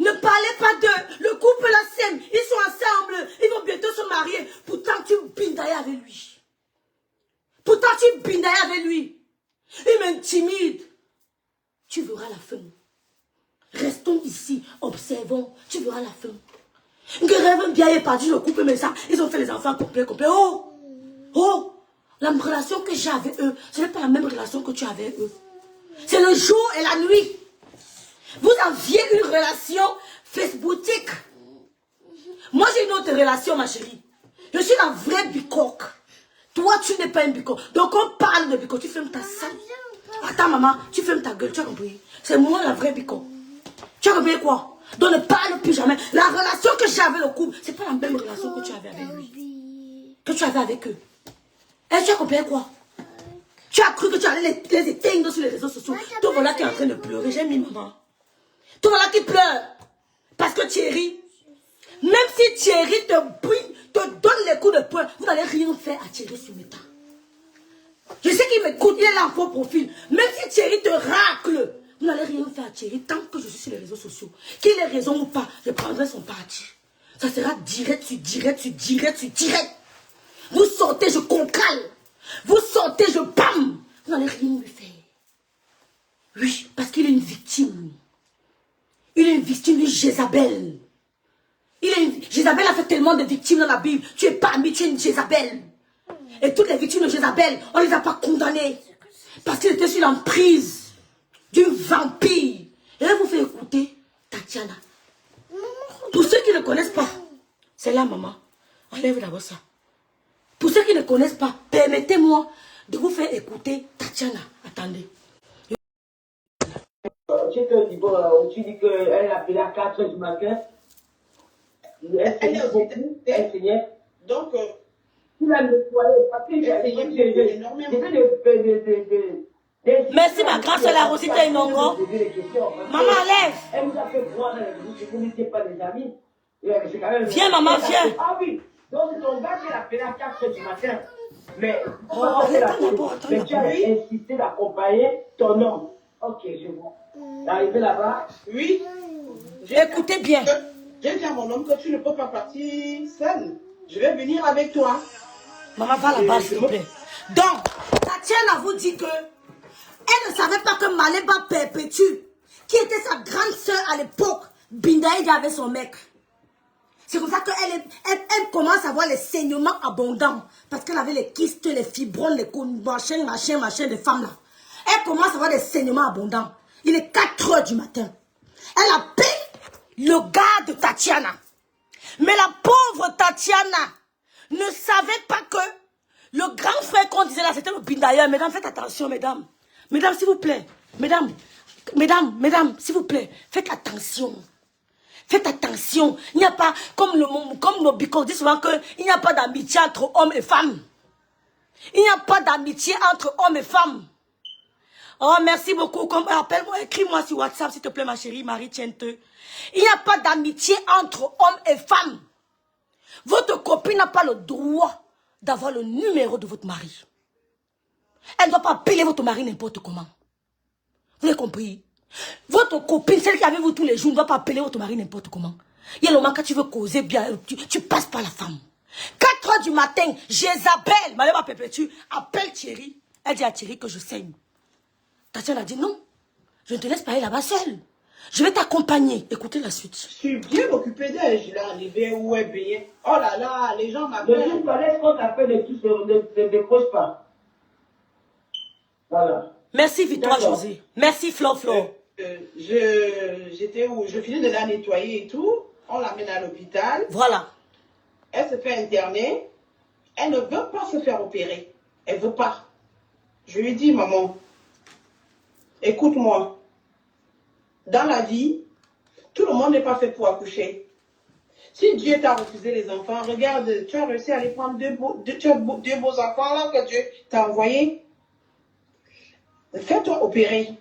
Ne parlez pas d'eux. Le couple la sème. Ils sont ensemble. Ils vont bientôt se marier. Pourtant, tu bindailles avec lui. Il m'intimide. Tu verras la fin. Restons ici. Observons. Tu verras la fin. Guerre bien est parti, le couple, mais ça, ils ont fait les enfants complets. Oh, la relation que j'ai avec eux, ce n'est pas la même relation que tu as avec eux. C'est le jour et la nuit. Vous aviez une relation Facebookique. Moi, j'ai une autre relation, ma chérie. Je suis la vraie bicoque. Toi, tu n'es pas une bicoque. Donc, on parle de bicoque. Tu fermes ta salle. Attends, maman, tu fermes ta gueule. Tu as compris? C'est moi la vraie bicoque. Tu as compris quoi? Donc, ne parle plus jamais. La relation que j'ai avec le couple, c'est pas la même relation que tu avais avec lui. Que tu avais avec eux. Et tu as compris quoi? Tu as cru que tu allais les éteindre sur les réseaux sociaux. Toi, voilà qui est en train de pleurer. J'ai mis maman. Toi, voilà qui pleure. Parce que Thierry, même si Thierry te donne les coups de poing, vous n'allez rien faire à Thierry sur mes temps. Je sais qu'il m'écoute, il est là en faux profil. Même si Thierry te racle, vous n'allez rien faire à Thierry tant que je suis sur les réseaux sociaux. Qu'il ait raison ou pas, je prendrai son parti. Ça sera direct sur direct sur direct sur direct. Vous sortez, je concale. Vous sortez, je bam. Vous n'allez rien lui faire. Oui, parce qu'il est une victime. Il est une victime de Jézabel. Jézabel a fait tellement de victimes dans la Bible. Tu es parmi, tu es une Jézabel. Et toutes les victimes de Jézabel, on ne les a pas condamnées. Parce qu'ils étaient sur l'emprise d'une vampire. Et là, vous faites écouter Tatiana. Pour ceux qui ne connaissent pas, c'est là, maman. Enlève d'abord ça. Pour ceux qui ne connaissent pas, permettez-moi de vous faire écouter Tatiana. Attendez. Tu dis qu'elle a appelé à 4 h du matin. Elle saignait. Donc, tu l'as nettoyé. Merci ma grande soeur, la Rosita Inongo. Maman, lève. Elle nous a fait croire, vous n'étiez pas des amis. Viens, maman, viens. Ah oui, donc c'est ton gars qui l'a appelé à 4 h du matin. Mais, mais tu avais insisté d'accompagner ton homme. Ok, je vois. D'arriver là-bas. Oui. Écoutez bien. J'ai dit à mon homme que tu ne peux pas partir seul. Je vais venir avec toi. Maman, va là-bas, s'il te plaît. Donc, Tatiana vous dit que elle ne savait pas que Maléba Perpétue, qui était sa grande soeur à l'époque, Bindaïdi avait son mec. C'est comme ça qu'elle commence à avoir les saignements abondants. Parce qu'elle avait les kystes, les fibromes, les machin des femmes là. Elle commence à avoir des saignements abondants. Il est 4 h du matin. Elle appelle le gars de Tatiana. Mais la pauvre Tatiana ne savait pas que le grand frère qu'on disait là, c'était le Bindaïa. Mesdames, faites attention, mesdames. Mesdames, s'il vous plaît. Mesdames, s'il vous plaît. Faites attention. Faites attention. Il n'y a pas, comme nos bicots disent souvent qu'il n'y a pas d'amitié entre hommes et femmes. Il n'y a pas d'amitié entre hommes et femmes. Oh, merci beaucoup. Appelle-moi, écris-moi sur WhatsApp, s'il te plaît, ma chérie, Marie, tiens-te. Il n'y a pas d'amitié entre hommes et femmes. Votre copine n'a pas le droit d'avoir le numéro de votre mari. Elle ne doit pas appeler votre mari n'importe comment. Vous avez compris? Votre copine, celle qui est avec vous tous les jours, ne doit pas appeler votre mari n'importe comment. Il y a le moment quand tu veux causer bien, tu passes par la femme. 4 h du matin, Jézabel, Maléba Perpétue, appelle Thierry. Elle dit à Thierry que je saigne. Tatiana a dit non, je ne te laisse pas aller là-bas seule. Je vais t'accompagner. Écoutez la suite. Je suis bien occupée d'elle. Je l'ai arrivée où elle payait. Oh là là, les gens m'appellent. Le jour où laisse qu'on t'appelle et tout ne décroche pas. Voilà. Merci Victoire José. Merci Flo. J'étais où? Je finis de la nettoyer et tout. On l'amène à l'hôpital. Voilà. Elle se fait interner. Elle ne veut pas se faire opérer. Elle ne veut pas. Je lui dis, maman, écoute-moi. Dans la vie, tout le monde n'est pas fait pour accoucher. Si Dieu t'a refusé les enfants, regarde, tu as réussi à aller prendre deux beaux enfants là que Dieu t'a envoyés. Fais-toi opérer.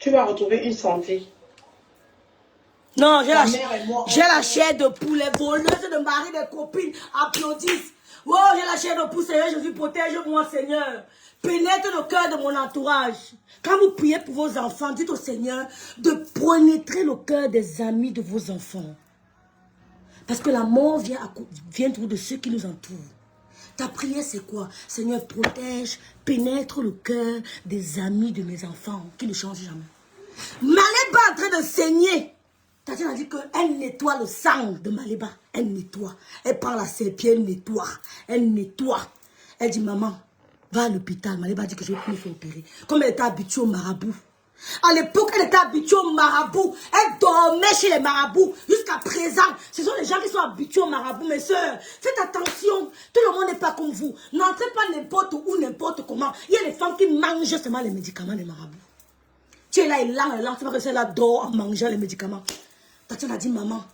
Tu vas retrouver une santé. Non, j'ai la chair de poulet, voleuse de mari, des copines applaudissent. Oh, j'ai la chair de poulet, Seigneur Jésus, protège-moi, Seigneur. Pénètre le cœur de mon entourage. Quand vous priez pour vos enfants, dites au Seigneur de pénétrer le cœur des amis de vos enfants. Parce que la mort vient de ceux qui nous entourent. Ta prière, c'est quoi? Seigneur, protège, pénètre le cœur des amis de mes enfants qui ne changent jamais. Maléba est en train de saigner. Tatiana a dit qu'elle nettoie le sang de Maléba. Elle nettoie. Elle prend la serpillère, elle nettoie. Elle nettoie. Elle dit, maman, va à l'hôpital. Maléba dit que je vais plus me faire opérer. Comme elle était habituée au marabout. À l'époque, elle était habituée au marabout. Elle dormait chez les marabouts. Jusqu'à présent, ce sont les gens qui sont habitués au marabout, mes soeurs. Faites attention. Tout le monde n'est pas comme vous. N'entrez pas n'importe où, n'importe comment. Il y a des femmes qui mangent seulement les médicaments des marabouts. Tu es là, elle lance, c'est pas que c'est là, dort en mangeant les médicaments. Tatiana a dit, maman,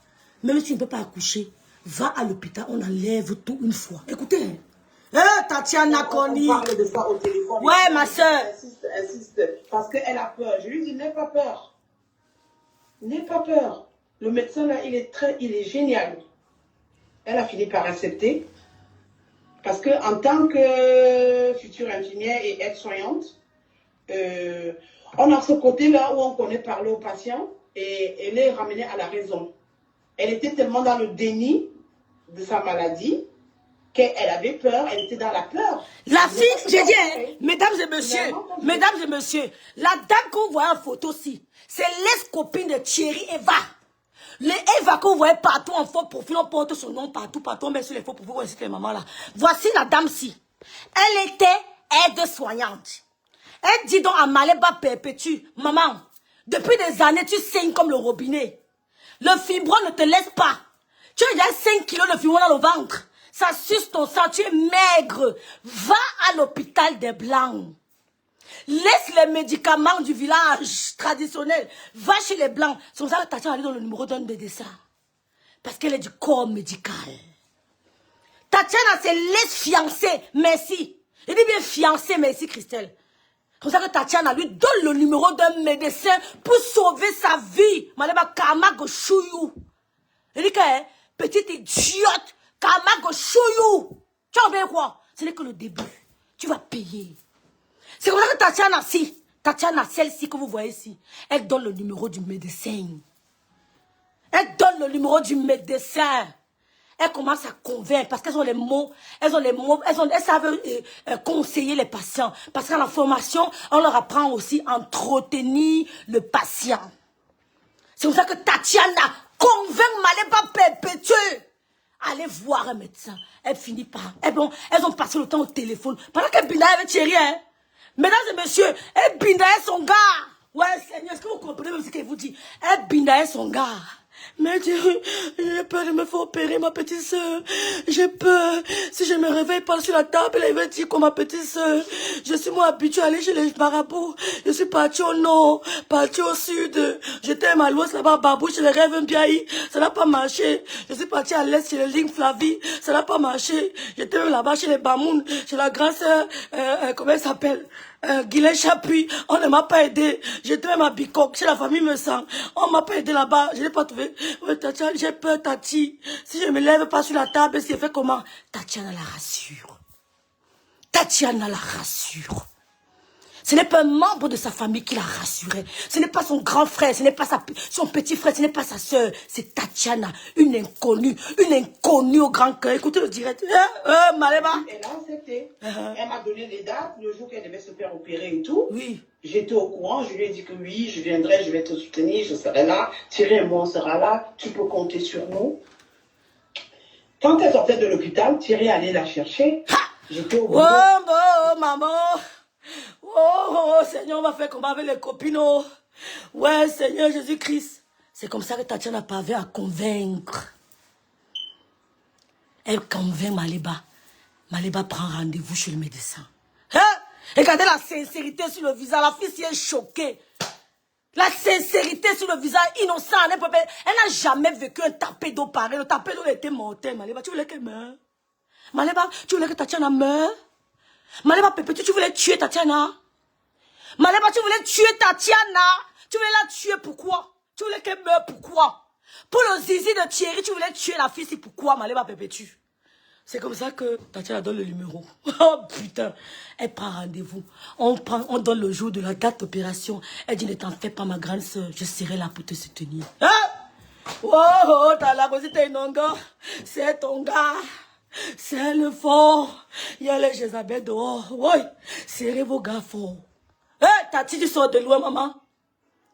même si tu ne peux pas accoucher, va à l'hôpital, on enlève tout une fois. Écoutez. Tatiana Connie. On parle de ça au téléphone. Ouais, ma soeur. Insiste, parce qu'elle a peur. Je lui dis, n'aie pas peur. N'aie pas peur. Le médecin, là, il est génial. Elle a fini par accepter. Parce qu'en tant que future infirmière et aide-soignante, on a ce côté-là où on connaît parler aux patients et elle est ramenée à la raison. Elle était tellement dans le déni de sa maladie qu'elle avait peur, elle était dans la peur. La fille, j'ai dit, hein, mesdames et messieurs, la dame qu'on voit en photo ci, c'est l'ex-copine de Thierry Eva. Les Eva qu'on voyait partout en faux profil, on porte son nom partout, on met sur les faux profils, on cite les mamans là. Voici la dame ci. Elle était aide-soignante. Elle dit donc à Maléba Perpétue, maman, depuis des années, tu saignes comme le robinet. Le fibron ne te laisse pas. Tu as déjà 5 kilos de fibron dans le ventre. Ça suce ton sang, tu es maigre. Va à l'hôpital des Blancs. Laisse les médicaments du village traditionnel. Va chez les Blancs. C'est pour ça que Tatiana allait dans le numéro d'un médecin. Parce qu'elle est du corps médical. Tatiana, c'est l'ex-fiancée. Merci. Il dit bien fiancée, merci Christelle. C'est pour ça que Tatiana lui donne le numéro d'un médecin pour sauver sa vie. Maleba Kamago Chouyou. Il dit que, petite idiote, Kamago Chouyou. Tu en veux quoi? Ce n'est que le début. Tu vas payer. C'est comme ça que Tatiana, celle-ci que vous voyez ici, elle donne le numéro du médecin. Elle donne le numéro du médecin. Elle commence à convaincre parce qu'elles ont les mots, elles savent conseiller les patients. Parce qu'à la formation, on leur apprend aussi à entretenir le patient. C'est pour ça que Tatiana convainc Maléba Perpétue. Allez voir un médecin. Elle finit par... Elles ont passé le temps au téléphone. Pendant qu'elle binaille avec Thierry, hein. Mesdames et messieurs, elle binaille son gars. Ouais, Seigneur, est-ce que vous comprenez même ce qu'elle vous dit? Elle binaille son gars. Mais j'ai peur de me faire opérer, ma petite soeur. J'ai peur. Si je me réveille pas sur la table, elle va dire comme ma petite soeur. Je suis moi habituée à aller chez les marabouts. Je suis partie au nord, partie au sud. J'étais à Malouas là-bas, Babou, chez les rêves Mbiaï. Ça n'a pas marché. Je suis partie à l'est chez les lignes Flavie. Ça n'a pas marché. J'étais même là-bas chez les Bamoun, chez la grande sœur, comment elle s'appelle? Guylaine Chapuis, on ne m'a pas aidé. J'étais même à Bicoque, chez la famille me sent. On m'a pas aidé là-bas, je n'ai pas trouvé. Ouais, Tatiana, j'ai peur, Tati. Si je me lève pas sur la table, c'est fait comment? Tatiana la rassure. Tatiana la rassure. Ce n'est pas un membre de sa famille qui l'a rassuré. Ce n'est pas son grand frère, ce n'est pas son petit frère, ce n'est pas sa soeur. C'est Tatiana, une inconnue au grand cœur. Écoutez le direct. Maléba. Elle a accepté. Elle m'a donné les dates, le jour qu'elle devait se faire opérer et tout. Oui. J'étais au courant, je lui ai dit que oui, je viendrai, je vais te soutenir, je serai là. Thierry et moi, on sera là. Tu peux compter sur nous. Quand elle sortait de l'hôpital, Thierry allait la chercher. J'étais au bout. Oh, maman. Oh, Seigneur, on va faire comment avec les copines. Oh. Ouais, Seigneur Jésus-Christ. C'est comme ça que Tatiana parvient à convaincre. Elle convainc Maléba. Maléba prend rendez-vous chez le médecin. Hein? Regardez la sincérité sur le visage. La fille, si elle est choquée. La sincérité sur le visage innocent. Elle n'a jamais vécu un tapé d'eau pareil. Le tapé d'eau était mortel. Maléba, tu voulais qu'elle meure? Maléba, tu voulais que Tatiana meure? Maléba Perpétue, tu voulais tuer Tatiana? Maléba, tu voulais tuer Tatiana? Tu voulais la tuer pourquoi? Tu voulais qu'elle meure pourquoi? Pour le zizi de Thierry, tu voulais tuer la fille, c'est pourquoi, Maléba Perpétue? C'est comme ça que Tatiana donne le numéro. Oh putain, elle prend rendez-vous. On donne le jour de la date d'opération. Elle dit, ne t'en fais pas ma grande soeur, je serai là pour te soutenir. Hein? Oh, t'as la cause, t'es une gars. C'est ton gars. C'est le fort. Il y a les Jézabel dehors. Oui, serrez vos gars forts. Hé, Tati, tu sors de loin, maman.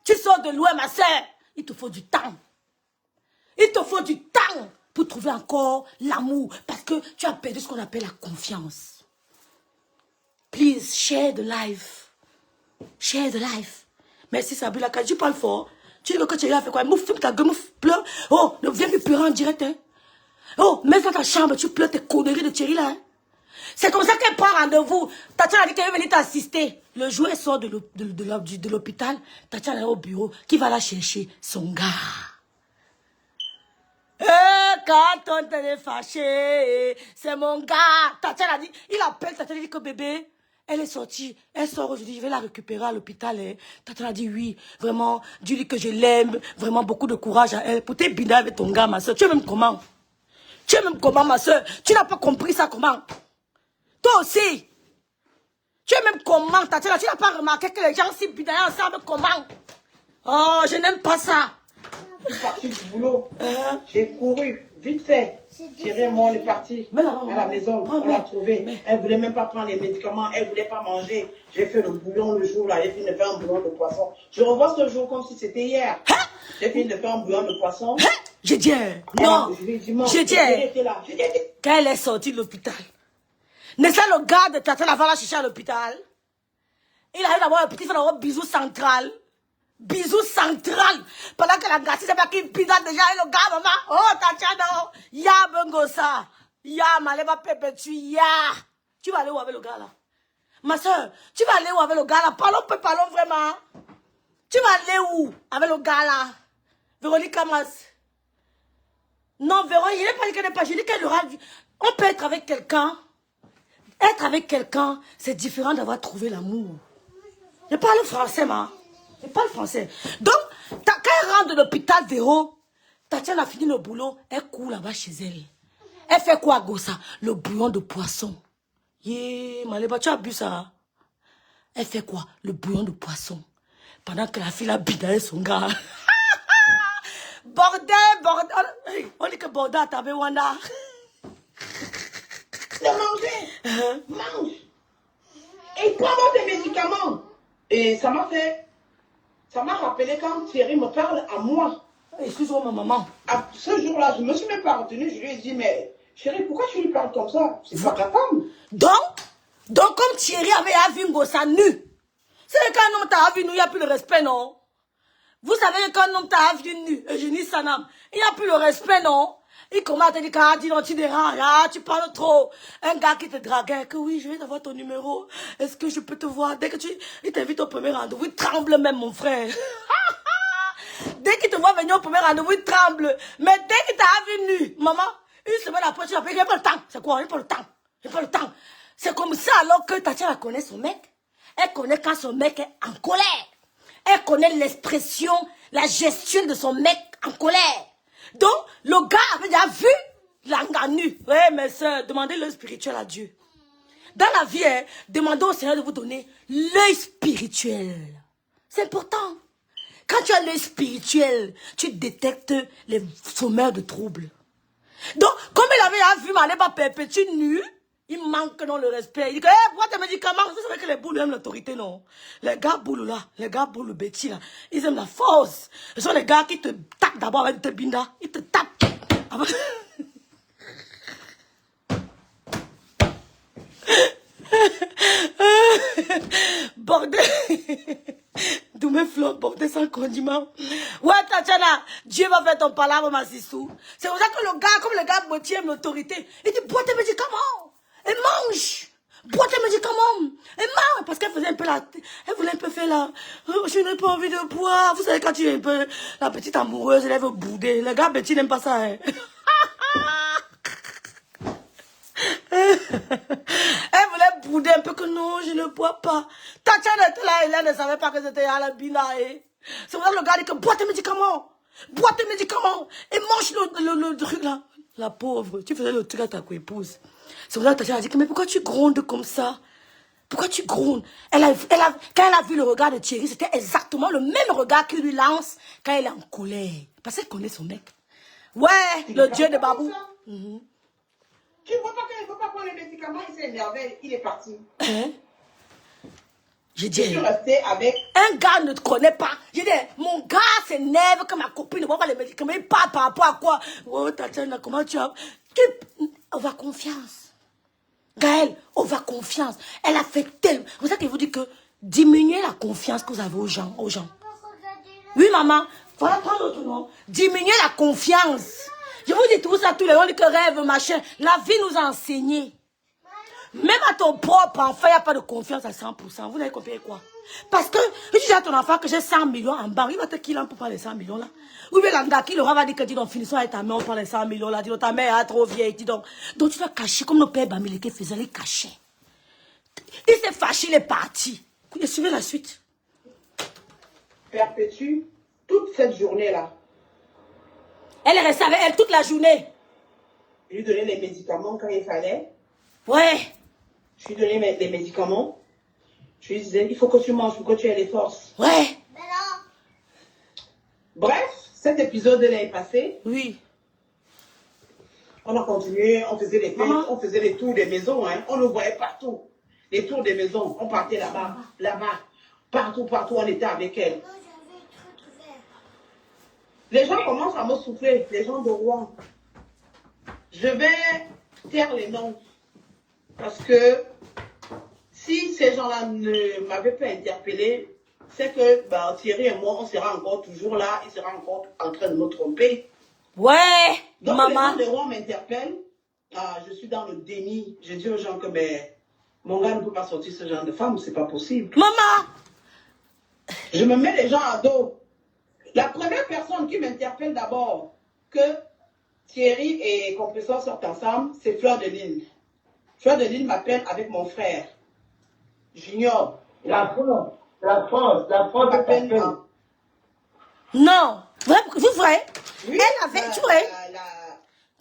Tu sors de loin, ma soeur. Il te faut du temps. Il te faut du temps pour trouver encore l'amour. Parce que tu as perdu ce qu'on appelle la confiance. Please, share the life. Share the life. Merci Sabila, quand tu parles fort, tu dis que tu as fait quoi? Mouf, ferme ta gueule, mouf, pleure. Oh, ne viens plus pleurer en direct, hein. Oh, mets dans ta chambre, tu pleures tes conneries de Thierry, là, hein. C'est comme ça qu'elle prend rendez-vous. Tatiana a dit qu'elle veut venir t'assister. Le jour elle sort de l'hôpital, Tatiana est au bureau. Qui va la chercher? Son gars. Quand on est fâché, c'est mon gars. Tatiana a dit, il appelle Tatiana, il dit que bébé, elle est sortie. Elle sort aujourd'hui, je vais la récupérer à l'hôpital. Hein. Tatiana a dit oui, vraiment, dis-lui que je l'aime. Vraiment, beaucoup de courage à elle. Pour t'aider avec ton gars, ma soeur. Tu es même comment? Tu es même comment, ma soeur? Tu n'as pas compris ça comment? Toi aussi. Tu es même comment, Tatiana? Tu n'as pas remarqué que les gens si bidonnent ensemble comment? Oh, je n'aime pas ça. Je suis partie du boulot. J'ai couru, vite fait. Thierry et moi, on est partis à la maison. On l'a trouvée. Elle ne voulait même pas prendre les médicaments. Elle ne voulait pas manger. J'ai fait le bouillon le jour là. J'ai fini de faire un bouillon de poisson. Je revois ce jour comme si c'était hier. J'ai fini de faire un bouillon de poisson. J'ai dit, non. J'ai dit, quand elle est sortie de l'hôpital, n'est-ce pas le gars de Tatiana va la chercher à l'hôpital? Il arrive d'avoir un petit frère d'avoir bisou central. Bisou central. Pendant que la gâchisse, c'est pas qu'il pisa déjà et le gars, maman. Oh, Tatiana, ya bengosa. Ya, maleba pepetu, ya. Tu vas aller où avec le gars là? Ma soeur, tu vas aller où avec le gars là? Parlons vraiment. Tu vas aller où avec le gars là? Véronique Kamas. Non, Véronique, il n'est pas dit qu'elle n'est pas. Je dis qu'elle aura vu. On peut être avec quelqu'un. Être avec quelqu'un, c'est différent d'avoir trouvé l'amour. Je parle français, ma. Je parle français. Donc, quand elle rentre de l'hôpital Véro, Tatiana a fini le boulot, elle court là-bas chez elle. Elle fait quoi, Gossa? Le bouillon de poisson. Yeah, Maléba, tu as bu ça? Elle fait quoi? Le bouillon de poisson. Pendant que la fille a bidé son gars. Bordel. On dit que bordel à Tabé Wanda. De manger. Mange. Et prends tes médicaments. Et ça m'a rappelé quand Thierry me parle à moi. Excuse-moi, ma maman. À ce jour-là, je me suis même pas retenue. Je lui ai dit, mais chérie, pourquoi tu lui parles comme ça? C'est pas ta femme. Donc, comme Thierry avait vu Ngossa nu, c'est qu'un homme t'a vu nu, il n'y a plus de respect, non? Vous savez qu'un homme t'a vu nu, Eugénie Sanam, il n'y a plus de respect, non? Il commence à te dire, ah, dis donc, tu déranges, ah, tu parles trop. Un gars qui te draguait, que oui, je vais avoir ton numéro. Est-ce que je peux te voir? Dès que il t'invite au premier rendez-vous, il tremble même, mon frère. Dès qu'il te voit venir au premier rendez-vous, il tremble. Mais dès qu'il t'a vu nu, maman, une semaine après, tu l'appelles, il n'y a pas le temps. C'est quoi? Il n'y a pas le temps. Il n'y a pas le temps. C'est comme ça alors que Tatiana connaît son mec. Elle connaît quand son mec est en colère. Elle connaît l'expression, la gestion de son mec en colère. Donc, le gars avait déjà vu l'anga nu. Oui, mes soeurs, demandez l'œil spirituel à Dieu. Dans la vie, demandez au Seigneur de vous donner l'œil spirituel. C'est important. Quand tu as l'œil spirituel, tu détectes les sommeurs de troubles. Donc, comme il avait vu Maléba perpétue nu, il manque dans le respect. Il dit que, pourquoi tes médicaments? Vous savez que les boules aiment l'autorité, non? Les gars boules là, les gars boules bêtis là, ils aiment la force. Ce sont les gars qui te tapent d'abord avec tes binda. Ils te tapent. Bordel. D'où mes fleurs, bordel sans condiment. Ouais, Tatiana, Dieu va faire ton palabre, ma sissou. C'est pour ça que le gars, comme le gars me tient l'autorité, il dit, bois tes médicaments. Et mange. Bois tes médicaments. Et mange. Parce qu'elle faisait un peu elle voulait un peu faire la, oh, je n'ai pas envie de boire. Vous savez, quand tu es un peu la petite amoureuse, elle veut bouder. Les gars, petits n'aiment pas ça, hein. Elle voulait bouder un peu que non, je ne bois pas. Tatiana était là, elle ne savait pas que c'était à la binae. C'est pour ça que le gars dit que bois tes médicaments. Bois tes médicaments. Et mange le truc là. La pauvre, tu faisais le truc à ta co-épouse. C'est pour ça que Tatiana a dit que, mais pourquoi tu grondes comme ça? Pourquoi tu grondes? Quand elle a vu le regard de Thierry, c'était exactement le même regard qu'il lui lance quand elle est en colère. Parce qu'elle connaît son mec. Ouais, le dieu de Babou. Tu ne vois pas qu'il ne veut pas prendre les médicaments, il s'est énervé, il est parti. Hein? J'ai dit, je suis restée avec... Un gars ne te connaît pas. J'ai dit, mon gars s'énerve que ma copine ne voit pas les médicaments. Il parle par rapport à quoi? Oh, Tatiana, comment tu as... On va confiance. Gaëlle, on va confiance. Elle a fait tellement... C'est pour ça qu'il vous dit que diminuez la confiance que vous avez aux gens. Oui, maman. Voilà, prends l'autre nom. Diminuer la confiance. Je vous dis tout ça, tous les gens que rêve, machin. La vie nous a enseigné. Même à ton propre enfant, il n'y a pas de confiance à 100%. Vous n'avez compris quoi? Parce que, si tu dis à ton enfant que j'ai 100 millions en banque, il va te killer pour prendre les 100 millions là. Ou bien l'angaki, le roi va dire que dis donc, finissons avec ta mère, on prend les 100 millions là. Dis donc, ta mère est trop vieille, dis donc. Donc tu dois cacher, comme nos pères Bamileke faisaient, les cacher. Il s'est fâché, il est parti. Et suivez la suite. Perpétue toute cette journée-là. Elle est restée avec elle toute la journée. Je lui donnais les médicaments quand il fallait. Ouais. Je lui donnais les médicaments. Je lui disais, il faut que tu manges pour que tu aies les forces. Ouais. Bref, cet épisode-là est passé. Oui. On a continué, on faisait les fêtes, on faisait les tours des maisons, hein. On le voyait partout. Les tours des maisons, on partait là-bas, là-bas. Partout, on était avec elle. Les gens commencent à me souffler, les gens de Rouen. Je vais taire les noms. Parce que si ces gens-là ne m'avaient pas interpellé, c'est que Thierry et moi, on sera encore toujours là, il sera encore en train de me tromper. Ouais, donc, maman. Les gens de Rouen m'interpellent. Je suis dans le déni. Je dis aux gens que mon gars ne peut pas sortir ce genre de femme, c'est pas possible. Maman! Je me mets les gens à dos. La première personne qui m'interpelle d'abord que Thierry et Compresseur sortent ensemble, c'est Fleur de Lille. Fleur de Lille m'appelle avec mon frère, Junior. La France m'appelle. Non. Vous voyez? Oui, elle avait, tu vois,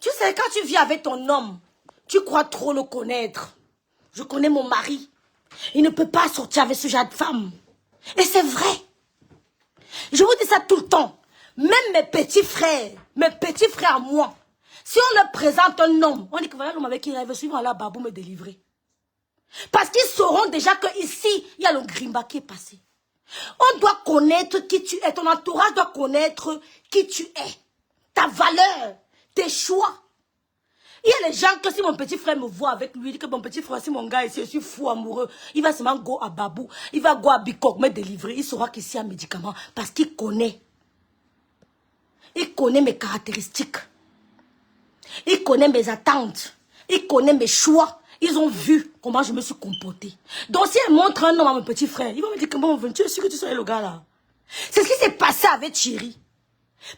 tu sais, quand tu vis avec ton homme, tu crois trop le connaître. Je connais mon mari. Il ne peut pas sortir avec ce genre de femme. Et c'est vrai. Je vous dis ça tout le temps. Même mes petits frères à moi, si on leur présente un homme, on dit que voilà l'homme avec qui il veut suivre là, Babou me délivrer. Parce qu'ils sauront déjà qu'ici, il y a le grimba qui est passé. On doit connaître qui tu es. Ton entourage doit connaître qui tu es. Ta valeur, tes choix. Il y a les gens que si mon petit frère me voit avec lui, il dit que mon petit frère, si mon gars ici, je suis fou amoureux, il va seulement go à Babou, il va go à Bikok, me délivrer. Il saura qu'ici il y a un médicament parce qu'il connaît. Il connaît mes caractéristiques. Il connaît mes attentes. Il connaît mes choix. Ils ont vu comment je me suis comportée. Donc si elle montre un homme à mon petit frère, il va me dire que bon, tu es sûr que tu serais le gars là. C'est ce qui s'est passé avec Thierry.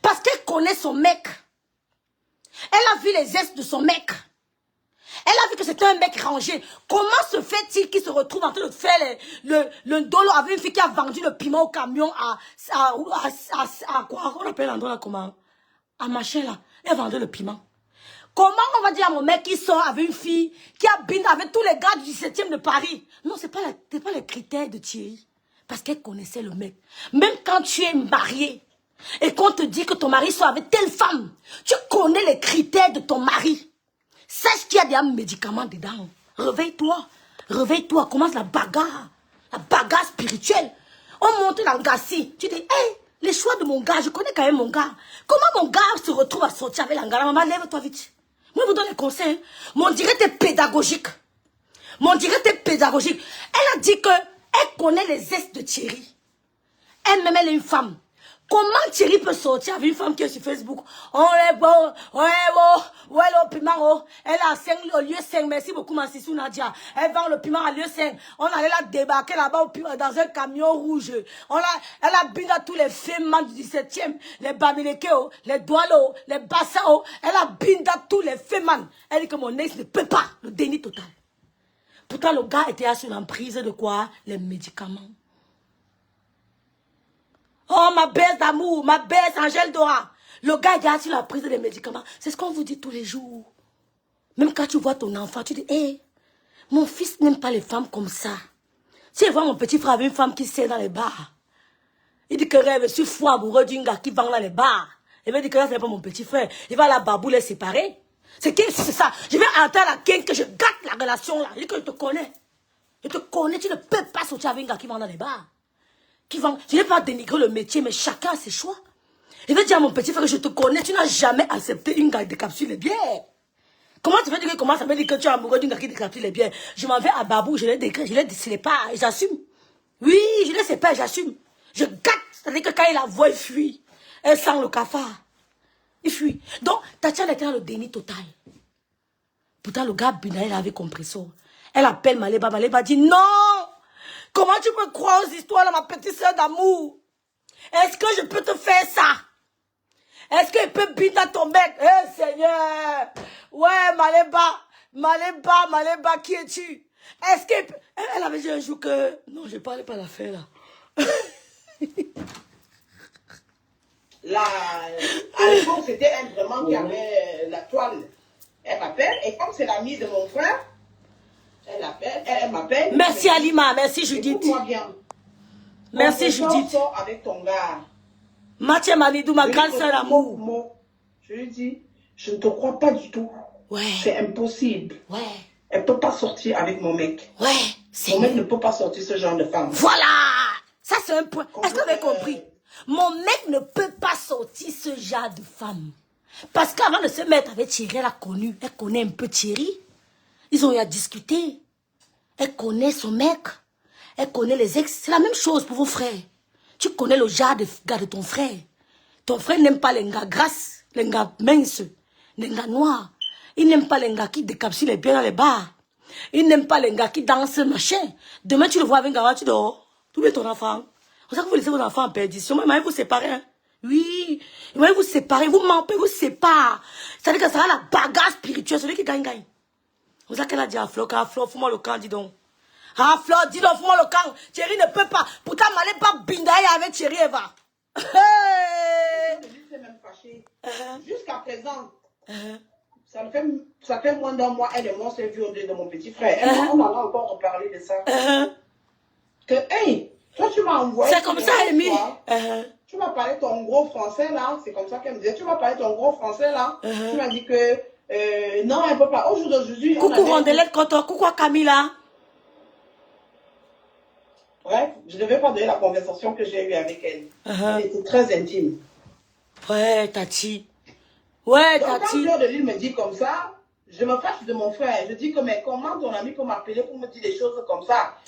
Parce qu'elle connaît son mec. Elle a vu les gestes de son mec. Elle a vu que c'était un mec rangé. Comment se fait-il qu'il se retrouve en train de faire le dolo avec une fille qui a vendu le piment au camion à quoi on appelle l'endroit là comment? À machin là. Elle vendait le piment. Comment on va dire à mon mec qui sort avec une fille qui habite avec tous les gars du 17e de Paris? Non, c'est pas les critères de Thierry. Parce qu'elle connaissait le mec. Même quand tu es marié et qu'on te dit que ton mari sort avec telle femme, tu connais les critères de ton mari. Sache qu'il y a des médicaments dedans. Réveille-toi. Réveille-toi. Commence la bagarre. La bagarre spirituelle. On monte dans le gassi. Tu dis, hey, les choix de mon gars, je connais quand même mon gars. Comment mon gars se retrouve à sortir avec l'angara? Maman, lève-toi vite. Moi, je vous donne les conseils. Mon direct est pédagogique. Mon direct est pédagogique. Elle a dit que elle connaît les gestes de Thierry. Elle-même, elle est une femme. Comment Thierry peut sortir avec une femme qui est sur Facebook? On est bon, ouais, le piment, elle a 5 au lieu 5. Merci beaucoup, ma sissou Nadia. Elle vend le piment à lieu 5. On allait la débarquer là-bas dans un camion rouge. Elle a bindé à tous les femmes du 17e, les Bamilekeo, les Doualo, les Bassao. Elle a bindé à tous les femmes. Elle dit que mon ex ne peut pas, le déni total. Pourtant, le gars était sur l'emprise de quoi? Les médicaments. Oh, ma baisse d'amour, ma baisse Angèle Dora. Le gars est sur la prise des médicaments. C'est ce qu'on vous dit tous les jours. Même quand tu vois ton enfant, tu dis, hé, mon fils n'aime pas les femmes comme ça. Si il voit mon petit frère avec une femme qui sait dans les bars, il dit que je suis fou amoureux d'un gars qui vend dans les bars. Il va dire que là, ce n'est pas mon petit frère. Il va à la babou les séparer. C'est ça. Je vais entrer à la gang que je gâte la relation là. Il dit que je te connais. Je te connais, tu ne peux pas sortir avec un gars qui vend dans les bars. Je ne vais pas dénigrer le métier, mais chacun a ses choix. Je vais dire à mon petit frère que je te connais, tu n'as jamais accepté une gars qui décapsule les bières. Comment tu veux dire que comment ça veut dire que tu es amoureux d'une gars qui décapsule les bières? Je m'en vais à Babou, je l'ai décrit, je l'ai décidé pas, et j'assume. Oui, je ne sais pas, j'assume. Je gâte C'est-à-dire que quand il la voit, il fuit. Elle sent le cafard. Il fuit. Donc, Tatiana était dans le déni total. Pourtant, le gars Bina, il avait compresseur. Elle appelle Maleba. Maleba dit non. Comment tu peux croire aux histoires de ma petite soeur d'amour? Est-ce que je peux te faire ça? Est-ce qu'il peut biner ton mec? Eh Seigneur! Ouais, Maleba, Maleba, Maleba, qui es-tu? Est-ce qu'il peut... Elle avait dit un jour que... Non, je ne parlais pas l'affaire là. Là, à l'époque, c'était elle vraiment qui avait la toile. Elle m'appelle, et comme c'est l'amie de mon frère, elle m'appelle. Merci Alima, merci Judith. Écoute-moi bien. Merci Judith. Sors avec ton gars. Mathieu Manidou, ma grande sœur d'amour. Je lui dis, je ne te crois pas du tout. Ouais. C'est impossible. Ouais. Elle ne peut pas sortir avec mon mec. Ouais. Mon mec ne peut pas sortir ce genre de femme. Voilà. Ça, c'est un point. Est-ce que vous avez compris? Mon mec ne peut pas sortir ce genre de femme. Parce qu'avant de se mettre avec Thierry, elle a connu. Elle connaît un peu Thierry. Ils ont eu à discuter. Elle connaît son mec. Elle connaît les ex. C'est la même chose pour vos frères. Tu connais le genre de gars de ton frère. Ton frère n'aime pas les gars grasses, les gars minces, les gars noirs. Il n'aime pas les gars qui décapsulent les pieds dans les bars. Il n'aime pas les gars qui dansent, machin. Demain, tu le vois avec un gars, tu dors. Tu mets ton enfant. C'est ça que vous laissez vos enfants en perdition. Mais vous séparez. Hein? Oui. Mais vous séparez. Vous mentez, vous séparez. C'est-à-dire que ça sera la bagarre spirituelle. Celui qui gagne, gagne. C'est ça qu'elle a dit à Flo. Quand Flo, fous-moi le camp, dis donc. Ah, Flo, dis donc, fous-moi le camp. Thierry ne peut pas. Pourtant, m'allez pas bindailler avec Thierry Eva. Hey! Je suis même fâchée. Jusqu'à présent, ça fait moins d'un mois, elle et moi, s'est vue au dé de mon petit frère. On en a encore reparlé de ça. Que, hey, toi, tu m'as envoyé. C'est comme ça, Amy. Tu m'as parlé de ton gros français, là. C'est comme ça qu'elle me disait. Tu m'as parlé de ton gros français, là. Tu m'as dit que, non, elle ne peut pas. Au jour d'aujourd'hui. Coucou Rondelette Koto, coucou Camilla. Bref, je ne vais pas donner la conversation que j'ai eue avec elle. Elle était très intime. Ouais, Tati. Ouais, Donc, Tati. quand Fleur de Lille me dit comme ça, je me fâche de mon frère. Je dis que, mais comment ton ami peut m'appeler pour me dire des choses comme ça?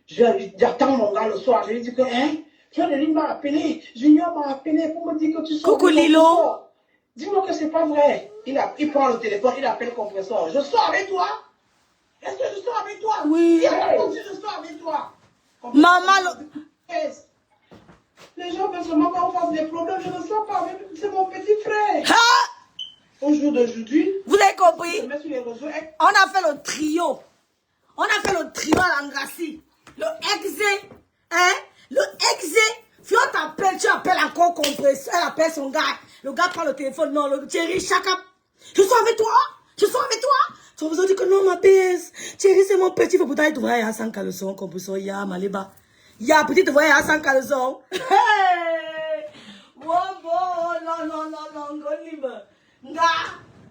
J'attends mon gars le soir. Je lui dis que, hein, Fleur de Lille m'a appelé. Junior m'a appelé pour me dire que tu sors. Coucou Lilo. Dis-moi que c'est pas vrai. Il prend le téléphone, il appelle le compresseur. Je sors avec toi? Est-ce que je sors avec toi? Oui. Il répond si je sors avec toi. Maman, les gens veulent seulement qu'on fasse des problèmes. Je ne sors pas avec. C'est mon petit frère. Ah! Au jour d'aujourd'hui, Vous avez compris? je me suis les réseaux. On a fait le trio. On a fait le trio à l'Angrassi. Le exé. Hein? Le exé. Fio t'appelle, tu appelles encore compresseur. Elle appelle son gars. Le gars prend le téléphone. Non, le Thierry, chacun. Je suis avec toi. Je suis avec toi. Son besoin dit que non, ma PS. Thierry, c'est mon petit. Pourtant, il te voit à 100 caleçons, compresseur. Ya, Maleba. Ya, petit, te voit à 100 caleçons. Hey! Wow, non, non, non, non, Gonime. Nga,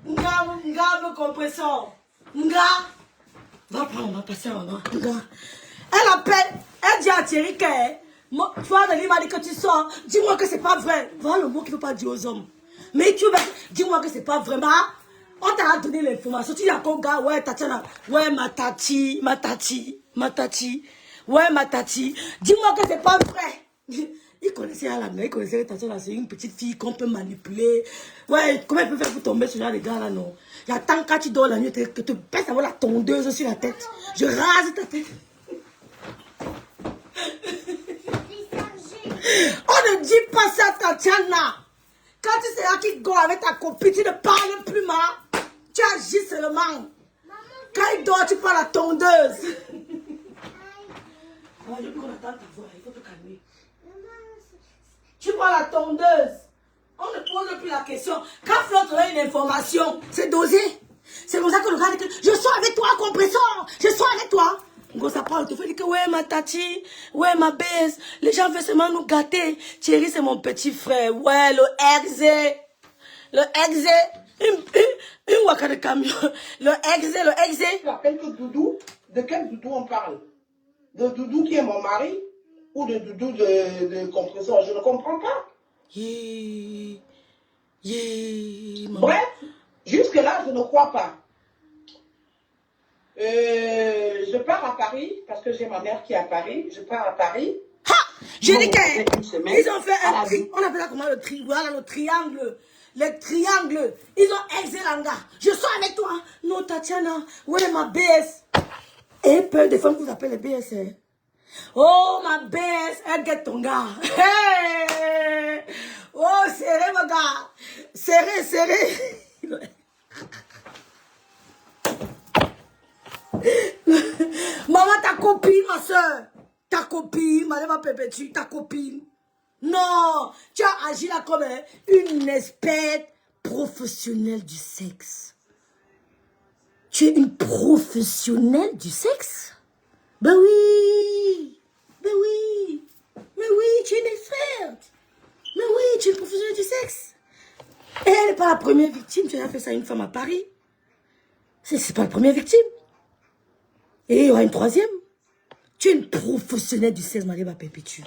le compresseur. Nga. Va prendre, on va passer en nga. Elle appelle, elle dit à Thierry que, toi, Denis m'a dit que tu sors. Dis-moi que c'est pas vrai. Voilà le mot qu'il ne faut pas dire aux hommes. Mais tu veux, dis-moi que c'est pas vraiment. On t'a donné l'information. Tu dis à ton gars, ouais, Tatiana, ouais, ma tati. Ouais, ma tati. Dis-moi que c'est pas vrai. Il connaissait à la main, il connaissait que Tatiana, c'est une petite fille qu'on peut manipuler. Ouais, comment elle peut faire pour tomber sur les gars là, non? Il y a tant quand tu dors la nuit, que tu pèses avoir la tondeuse sur la tête. Je rase ta tête. On ne dit pas ça, Tatiana. Quand tu seras qui go avec ta copine, tu ne parles plus, ma. Tu agis seulement. Quand il dort, tu prends la tondeuse. Je veux qu'on attende ta voix, il faut te calmer. Tu prends la tondeuse. On ne pose plus la question. Quand Flo te donne une information, c'est dosé. C'est comme ça que le gars dit que je suis avec toi, compresseur. Je suis avec toi. Go, ça parle, te fait dire que ouais, ma tati, ouais, ma baisse. Les gens veulent seulement nous gâter. Thierry, c'est mon petit frère. Ouais, le exé. Le exé. Une waka de camion. Le exé. Tu appelles que Doudou? De quel Doudou on parle? De Doudou qui est mon mari? Ou de Doudou de compresseur? Je ne comprends pas. Bref, jusque-là, je ne crois pas. Je pars à Paris, parce que j'ai ma mère qui est à Paris. Je pars à Paris. Ha! J'ai Bon, dit une semaine, qu'ils ont fait à un la tri. On appelle ça comment le tri? Voilà le triangle. Le triangle. Ils ont exilanga. Je suis avec toi. Non, Tatiana. Où est ma BS? Et peu de femmes vous appellent les BS. Hein? Oh, ma BS. Elle guette ton gars. Hey! Oh, serré, mon gars. Serré, serré. Maman, ta copine, ma soeur. Ta copine, madame Pépétu, ta copine. Non, tu as agi là comme une experte professionnelle du sexe. Tu es une professionnelle du sexe? Ben oui. Ben oui. Mais oui, tu es une experte. Mais oui, tu es une professionnelle du sexe. Et elle n'est pas la première victime. Tu as fait ça à une femme à Paris. C'est pas la première victime. Et il y aura une troisième. Tu es une professionnelle du sexe, Mariba Pépétu.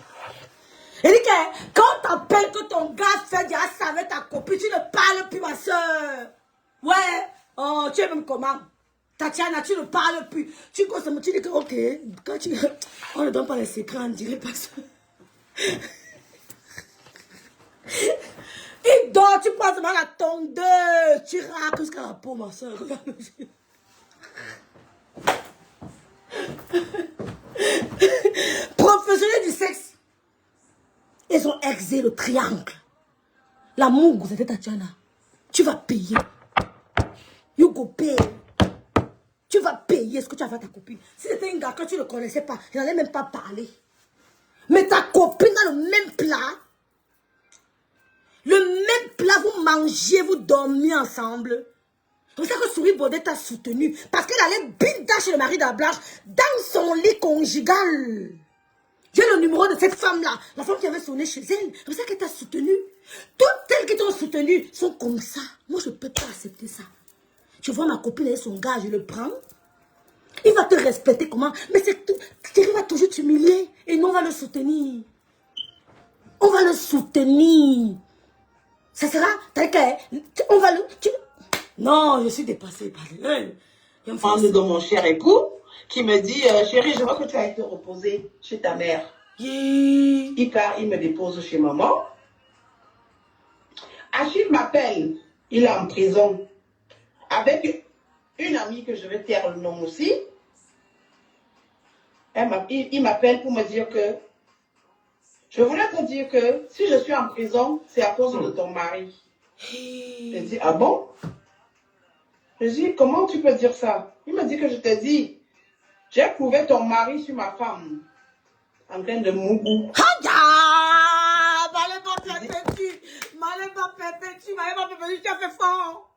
Et dit que quand t'appelles que ton gars fait dire ça avec ta copine, tu ne parles plus, ma soeur. Ouais. Oh, tu es même comment? Tatiana, tu ne parles plus. Tu dis que, ok, quand tu... On ne donne pas les secrets, on dirait pas ça. Il dort, tu passes devant la tondeuse. Tu raques jusqu'à la peau, ma soeur. Professionnels du sexe. Ils ont exé le triangle. La mougue, c'était Tatiana. Tu vas payer. You go pay. Tu vas payer ce que tu as fait à ta copine. Si c'était un gars que tu ne connaissais pas, je n'allais même pas parler. Mais ta copine a le même plat. Le même plat, vous mangez, vous dormez ensemble. C'est pour ça que Souris Baudet t'a soutenu. Parce qu'elle allait binda chez le mari d'Ablanche dans son lit conjugal. J'ai le numéro de cette femme-là. La femme qui avait sonné chez elle. C'est pour ça qu'elle t'a soutenu. Toutes celles qui t'ont soutenu sont comme ça. Moi, je ne peux pas accepter ça. Je vois ma copine et son gars, je le prends. Il va te respecter comment? Mais c'est tout. Thierry va toujours t'humilier. Et nous, on va le soutenir. On va le soutenir. Ça sera... On va le... Non, je suis dépassée par les... Parle de mon cher époux qui me dit, chérie, je vois que tu as été reposée chez ta mère. Yeah. Il part, il me dépose chez maman. Achille m'appelle, il est en prison. Avec une amie que je vais taire le nom aussi. Il m'appelle pour me dire que je voulais te dire que si je suis en prison, c'est à cause de ton mari. Je dis, ah bon? Je dis, comment tu peux dire ça? Il me dit que je te dis, j'ai trouvé ton mari sur ma femme, en train de mougou. Tu as fait fort.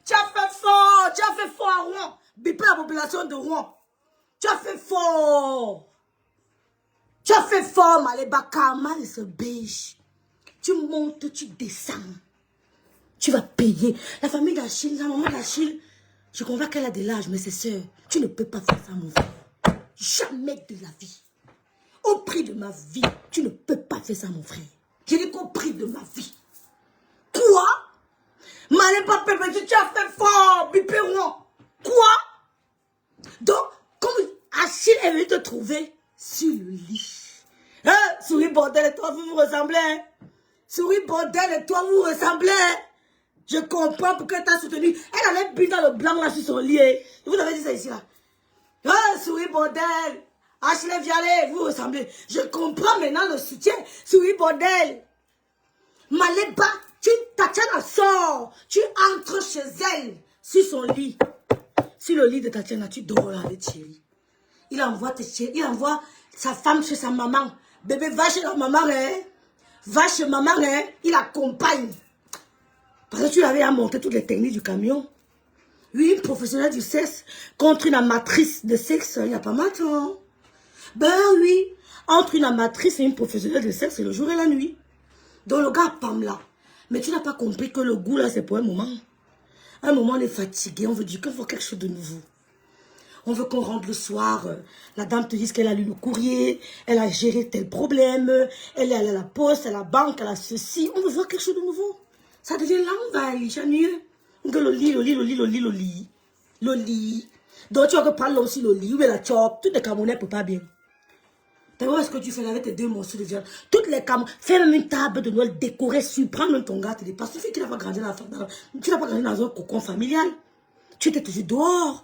Tu as fait fort. Tu as fait fort à Rouen. Bipé la population de Rouen. Tu as fait fort. Tu as fait fort, Malébaka. Mal se beige. Tu montes, tu descends. Tu vas payer. La famille d'Achille, la maman d'Achille, je comprends qu'elle a de l'âge, mais c'est sûr. Tu ne peux pas faire ça, mon frère. Jamais de la vie. Au prix de ma vie, tu ne peux pas faire ça, mon frère. Je dis qu'au prix de ma vie. Quoi? Maléba Pépé, tu as fait fort, Bipéron. Quoi? Donc, comme Achille est venu te trouver sur le lit. Hein? Souris Bordel et toi, vous vous ressemblez. Hein? Souris Bordel et toi, vous vous ressemblez. Je comprends pourquoi elle t'a soutenu. Elle allait buter dans le blanc là sur son lit. Vous avez dit ça ici là. Ah, Souris Bordel. Achille Vialet, vous ressemblez. Je comprends maintenant le soutien. Souris Bordel. Maléba, Tatiana sort. Tu entres chez elle. Sur son lit. Sur le lit de Tatiana, tu dors là avec Thierry. Il envoie sa femme chez sa maman. Bébé, va chez la maman, hein. Va chez maman, hein. Il accompagne. Parce que tu avais à monter toutes les techniques du camion. Oui, une professionnelle du sexe contre une amatrice de sexe, il n'y a pas maintenant. Ben oui, entre une amatrice et une professionnelle de sexe, c'est le jour et la nuit. Donc le gars, pam là. Mais tu n'as pas compris que le goût là, c'est pour un moment. Un moment, on est fatigué, on veut dire qu'il faut quelque chose de nouveau. On veut qu'on rentre le soir, la dame te dise qu'elle a lu le courrier, elle a géré tel problème, elle est allée à la poste, à la banque, elle a ceci. On veut voir quelque chose de nouveau. Ça devient l'envahir, j'ai mieux. Le lit. Donc tu vas que prendre aussi le lit, ou la chop, tout les Camerounais ne peuvent pas bien. Tu vois ce que tu fais avec tes 2 morceaux de viande. Toutes les caméras, fais même une table de Noël décorée, prends même ton gars, te dépasse. Il suffit qu'il n'a pas grandi tu n'as pas grandi dans un cocon familial. Tu étais toujours dehors.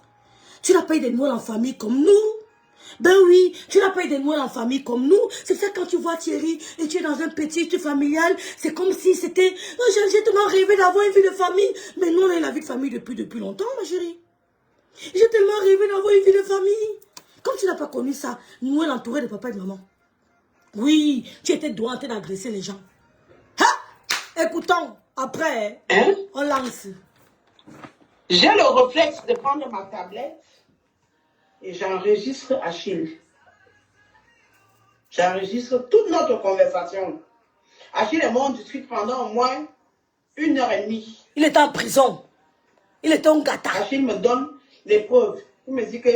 Tu n'as pas eu des Noëls en famille comme nous. Ben oui, tu n'as pas eu des Noëls en famille comme nous. C'est ça quand tu vois Thierry et tu es dans un petit familial, c'est comme si c'était... Oh, j'ai tellement rêvé d'avoir une vie de famille. Mais nous, on a eu la vie de famille depuis longtemps, ma chérie. J'ai tellement rêvé d'avoir une vie de famille. Comme tu n'as pas connu ça, Noël entouré de papa et de maman. Oui, tu étais droit en train d'agresser les gens. Ha! Écoutons, après, on lance. J'ai le réflexe de prendre ma tablette et j'enregistre Achille. J'enregistre toute notre conversation. Achille et moi, on discute pendant au moins 1h30. Il était en prison. Il était un gâteau. Achille me donne les preuves. Il me dit que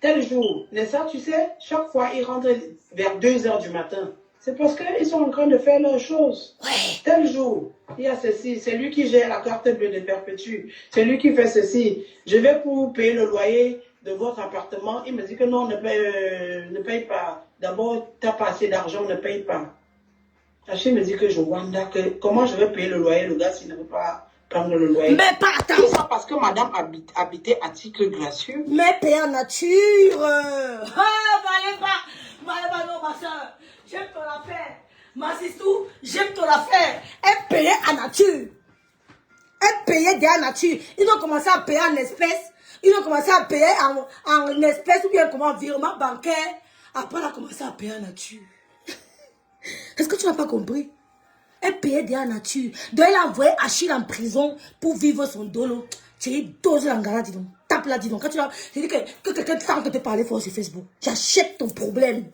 tel jour, n'est-ce pas, tu sais, chaque fois, il rentre vers 2h du matin. C'est parce qu'ils sont en train de faire leurs choses. Ouais. Tel jour, il y a ceci, c'est lui qui gère la carte bleue de Perpétue. C'est lui qui fait ceci. Je vais pour payer le loyer de votre appartement. Il me dit que non, ne paye pas. D'abord, tu n'as pas assez d'argent, ne paye pas. Achille me dit que je wonder que comment je vais payer le loyer, le gars, s'il ne veut pas prendre le loyer. Mais pas attends. Tout ça parce que madame habitait à titre gracieux. Mais payer en nature. Maleba, non, ma soeur. J'aime ton affaire. Ma sistou, j'aime ton affaire. Elle payait en nature. Elle payait en nature. Ils ont commencé à payer en espèces. Ils ont commencé à payer en espèces ou bien comment virement bancaire. Après, elle a commencé à payer en nature. Est-ce que tu n'as pas compris? Elle payait en nature. Donc, elle a envoyé Achille en prison pour vivre son dolo. Tu es dosé en garde, dis donc. Tape là, dis donc. Quand tu as... Je dis que quelqu'un tente de te parler fort sur Facebook. J'achète ton problème.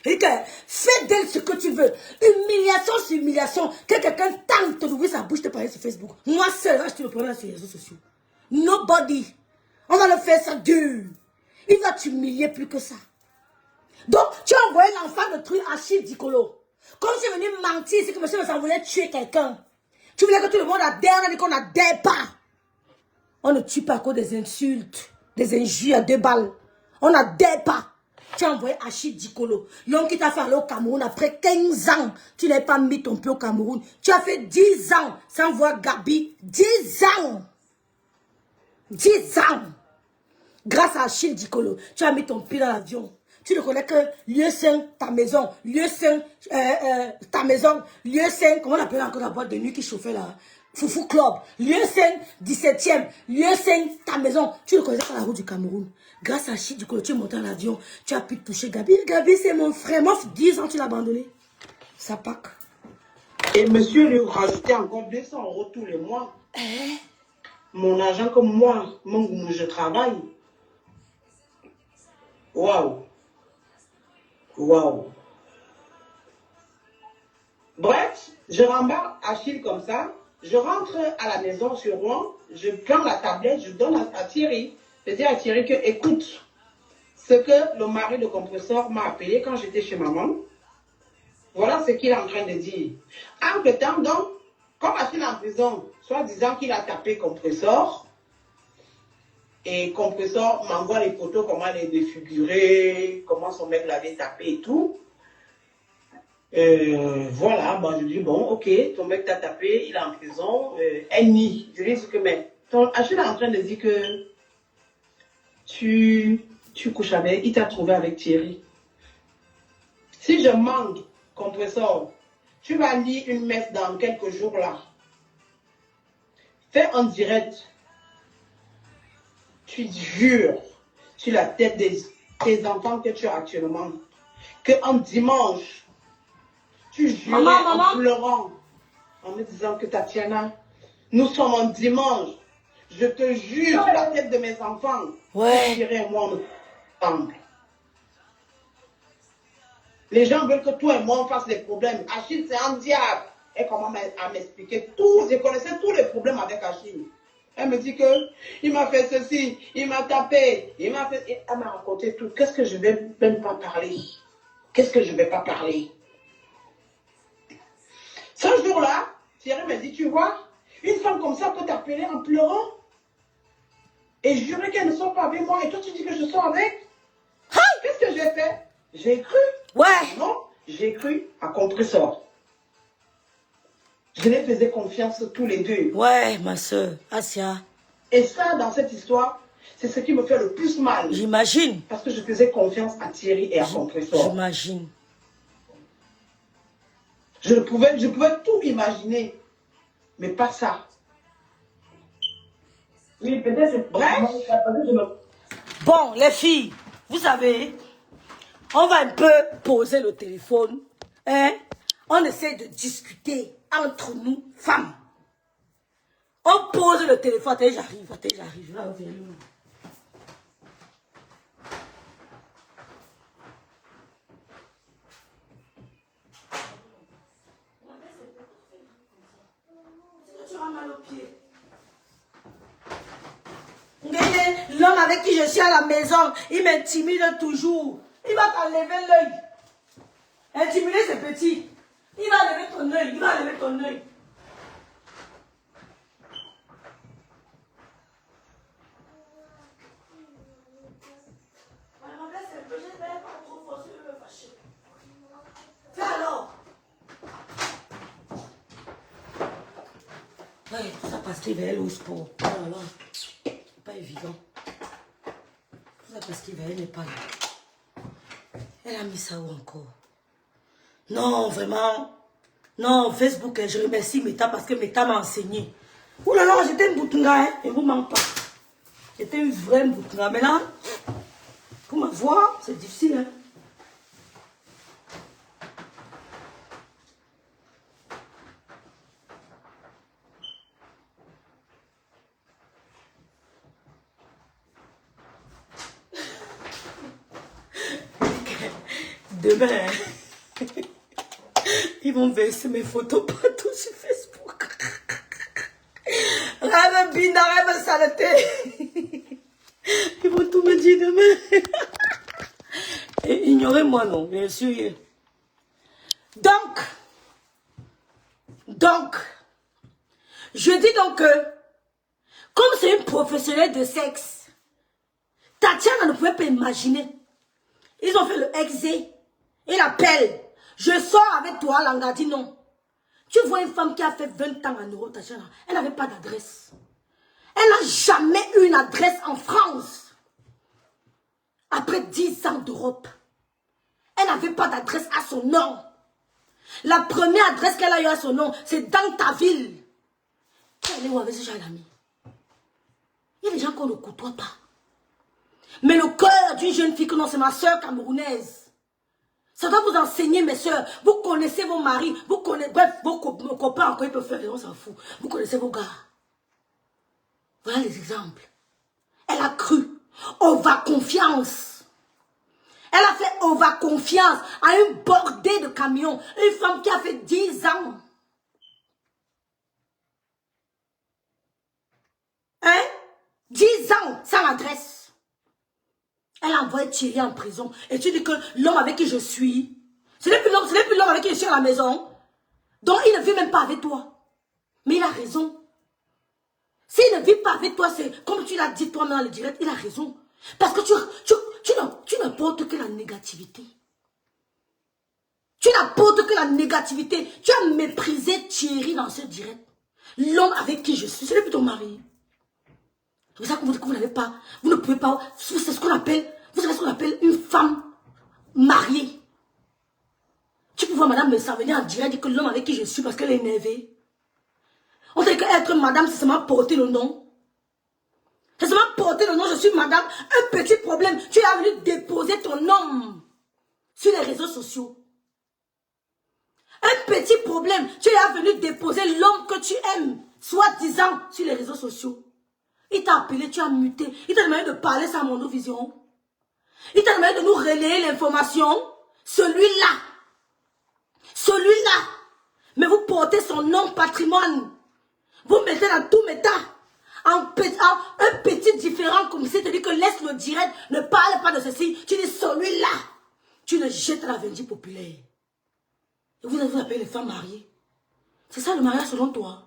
Je dis que fais d'elle ce que tu veux. Humiliation sur humiliation. Que quelqu'un tente d'ouvrir sa bouche de parler sur Facebook. Moi seul, je te le problème sur les réseaux sociaux. Nobody. On va le faire ça dur. Il va t'humilier plus que ça. Donc, tu as envoyé l'enfant de truc Achille Dicolo. Comme tu es venu mentir, c'est que monsieur me voulait tuer quelqu'un. Tu voulais que tout le monde adhère, on a dit qu'on n'adhère pas. On ne tue pas à cause des insultes, des injures à 2 balles. On n'adhère pas. Tu as envoyé Achille Dicolo. L'homme qui t'a fait aller au Cameroun après 15 ans. Tu n'avais pas mis ton pied au Cameroun. Tu as fait 10 ans sans voir Gabi. 10 ans. 10 ans. Grâce à Achille Dicolo, tu as mis ton pied dans l'avion. Tu ne connais que lieu saint, ta maison. Lieu saint, ta maison. Lieu saint, comment on appelle encore la boîte de nuit qui chauffait là? Foufou Club. Lieu saint, 17e. Lieu saint, ta maison. Tu ne connais pas la route du Cameroun. Grâce à Achille Dicolo, tu es monté en avion. Tu as pu toucher Gabi. Gabi, c'est mon frère. Moi, 10 ans, tu l'as abandonné. Ça pack. Et monsieur lui rajoutait encore 200 € tous les mois. Mon argent comme moi, je travaille. Waouh. Waouh. Bref, je rembarque Achille comme ça. Je rentre à la maison sur Rouen. Je prends la tablette, je donne à Thierry. Je dis à Thierry que, écoute, ce que le mari de compresseur m'a appelé quand j'étais chez maman. Voilà ce qu'il est en train de dire. Entre temps, donc, comme Achille est en prison, soit disant qu'il a tapé compresseur, et compresseur m'envoie les photos, comment elle est défigurée, comment son mec l'avait tapé et tout. Voilà, bah, je dis, bon, ok, ton mec t'a tapé, il est en prison, elle nie. Je lui dis que, mais, Achille est en train de dire que tu couches avec, il t'a trouvé avec Thierry. Si je manque compresseur, tu vas lire une messe dans quelques jours là. Fais en direct. Tu jures sur la tête de tes enfants que tu as actuellement, qu'en dimanche, tu jures en pleurant, en me disant que Tatiana, nous sommes en dimanche, je te jure sur la tête de mes enfants, que Thierry et moi, on est ensemble. Les gens veulent que toi et moi, on fasse les problèmes. Achille, c'est un diable. Et comment à m'expliquer tout, je connaissais tous les problèmes avec Achille. Elle me dit que il m'a fait ceci, il m'a tapé, il m'a fait... Elle m'a raconté tout. Qu'est-ce que je vais même pas parler? Qu'est-ce que je vais pas parler? Ce jour-là, Thierry me dit, tu vois, une femme comme ça peut t'appeler en pleurant et jurer qu'elle ne sort pas avec moi. Et toi, tu dis que je sors avec? Qu'est-ce que j'ai fait? J'ai cru. Ouais. Non, j'ai cru à compresseur. Je les faisais confiance tous les deux. Ouais, ma soeur, Asia. Et ça, dans cette histoire, c'est ce qui me fait le plus mal. J'imagine. Parce que je faisais confiance à Thierry et à compresseur. J'imagine. Je pouvais tout imaginer, mais pas ça. Oui, peut-être. Bref. Bon, les filles, vous savez, on va un peu poser le téléphone. Hein? On essaie de discuter entre nous, femmes. On pose le téléphone. Attends, j'arrive. Là, viens. Tu as mal au pied. L'homme avec qui je suis à la maison, il m'intimide toujours. Il va t'enlever l'œil. Intimider, c'est petit. Il va lever ton œil. Fais alors. Ouais, tout ça parce qu'il va aller au sport. Oh là là, c'est pas évident. Tout ça parce qu'il va aller pas là. Elle a mis ça où encore? Non, vraiment. Non, Facebook, je remercie Meta parce que Meta m'a enseigné. Ouh là là, j'étais une boutonga, hein, et vous ment pas. J'étais une vraie boutonga. Mais là, pour me voir, c'est difficile, hein. Demain, ils vont verser mes photos partout sur Facebook. Rêve binda, rêve saleté. Ils vont tout me dire demain. Et ignorez-moi, non, bien sûr. Donc, je dis donc que, comme c'est une professionnelle de sexe, Tatiana ne pouvait pas imaginer. Ils ont fait le exé. Il appelle. Je sors avec toi, Langa dit non. Tu vois une femme qui a fait 20 ans en Europe, Tatiana, elle n'avait pas d'adresse. Elle n'a jamais eu une adresse en France. Après 10 ans d'Europe, elle n'avait pas d'adresse à son nom. La première adresse qu'elle a eu à son nom, c'est dans ta ville. Elle est où avec ce genre d'amis? Il y a des gens qu'on ne côtoie pas. Mais le cœur d'une jeune fille, que non, c'est ma soeur camerounaise. Ça doit vous enseigner, mes soeurs. Vous connaissez vos maris, vous connaissez, bref, vos copains, encore ils peuvent faire, on s'en fout. Vous connaissez vos gars. Voilà les exemples. Elle a cru. Over confiance. Elle a fait over confiance à une bordée de camions. Une femme qui a fait 10 ans. Hein? 10 ans sans adresse. Elle a envoyé Thierry en prison. Et tu dis que l'homme avec qui je suis, ce n'est plus l'homme avec qui je suis à la maison. Donc il ne vit même pas avec toi. Mais il a raison. S'il ne vit pas avec toi, c'est comme tu l'as dit toi-même dans le direct, il a raison. Parce que tu n'apportes que la négativité. Tu n'apportes que la négativité. Tu as méprisé Thierry dans ce direct. L'homme avec qui je suis, ce n'est plus ton mari. C'est ça que vous n'avez pas, vous ne pouvez pas, c'est ce qu'on appelle, vous savez ce qu'on appelle une femme mariée. Tu peux voir madame me venir en direct dire que l'homme avec qui je suis parce qu'elle est énervée. On dit qu'être madame, c'est seulement porter le nom. C'est seulement porter le nom, je suis madame. Un petit problème, tu es venu déposer ton nom sur les réseaux sociaux. Un petit problème, tu es venu déposer l'homme que tu aimes, soi-disant, sur les réseaux sociaux. Il t'a appelé, tu as muté. Il t'a demandé de parler sans Mondovision. Il t'a demandé de nous relayer l'information. Celui-là. Celui-là. Mais vous portez son nom patrimoine. Vous mettez dans tout méta. Un petit différent comme ça. Tu dis que laisse le direct. Ne parle pas de ceci. Tu dis celui-là. Tu le jettes à la vendue populaire. Et vous appelez les femmes mariées. C'est ça le mariage selon toi.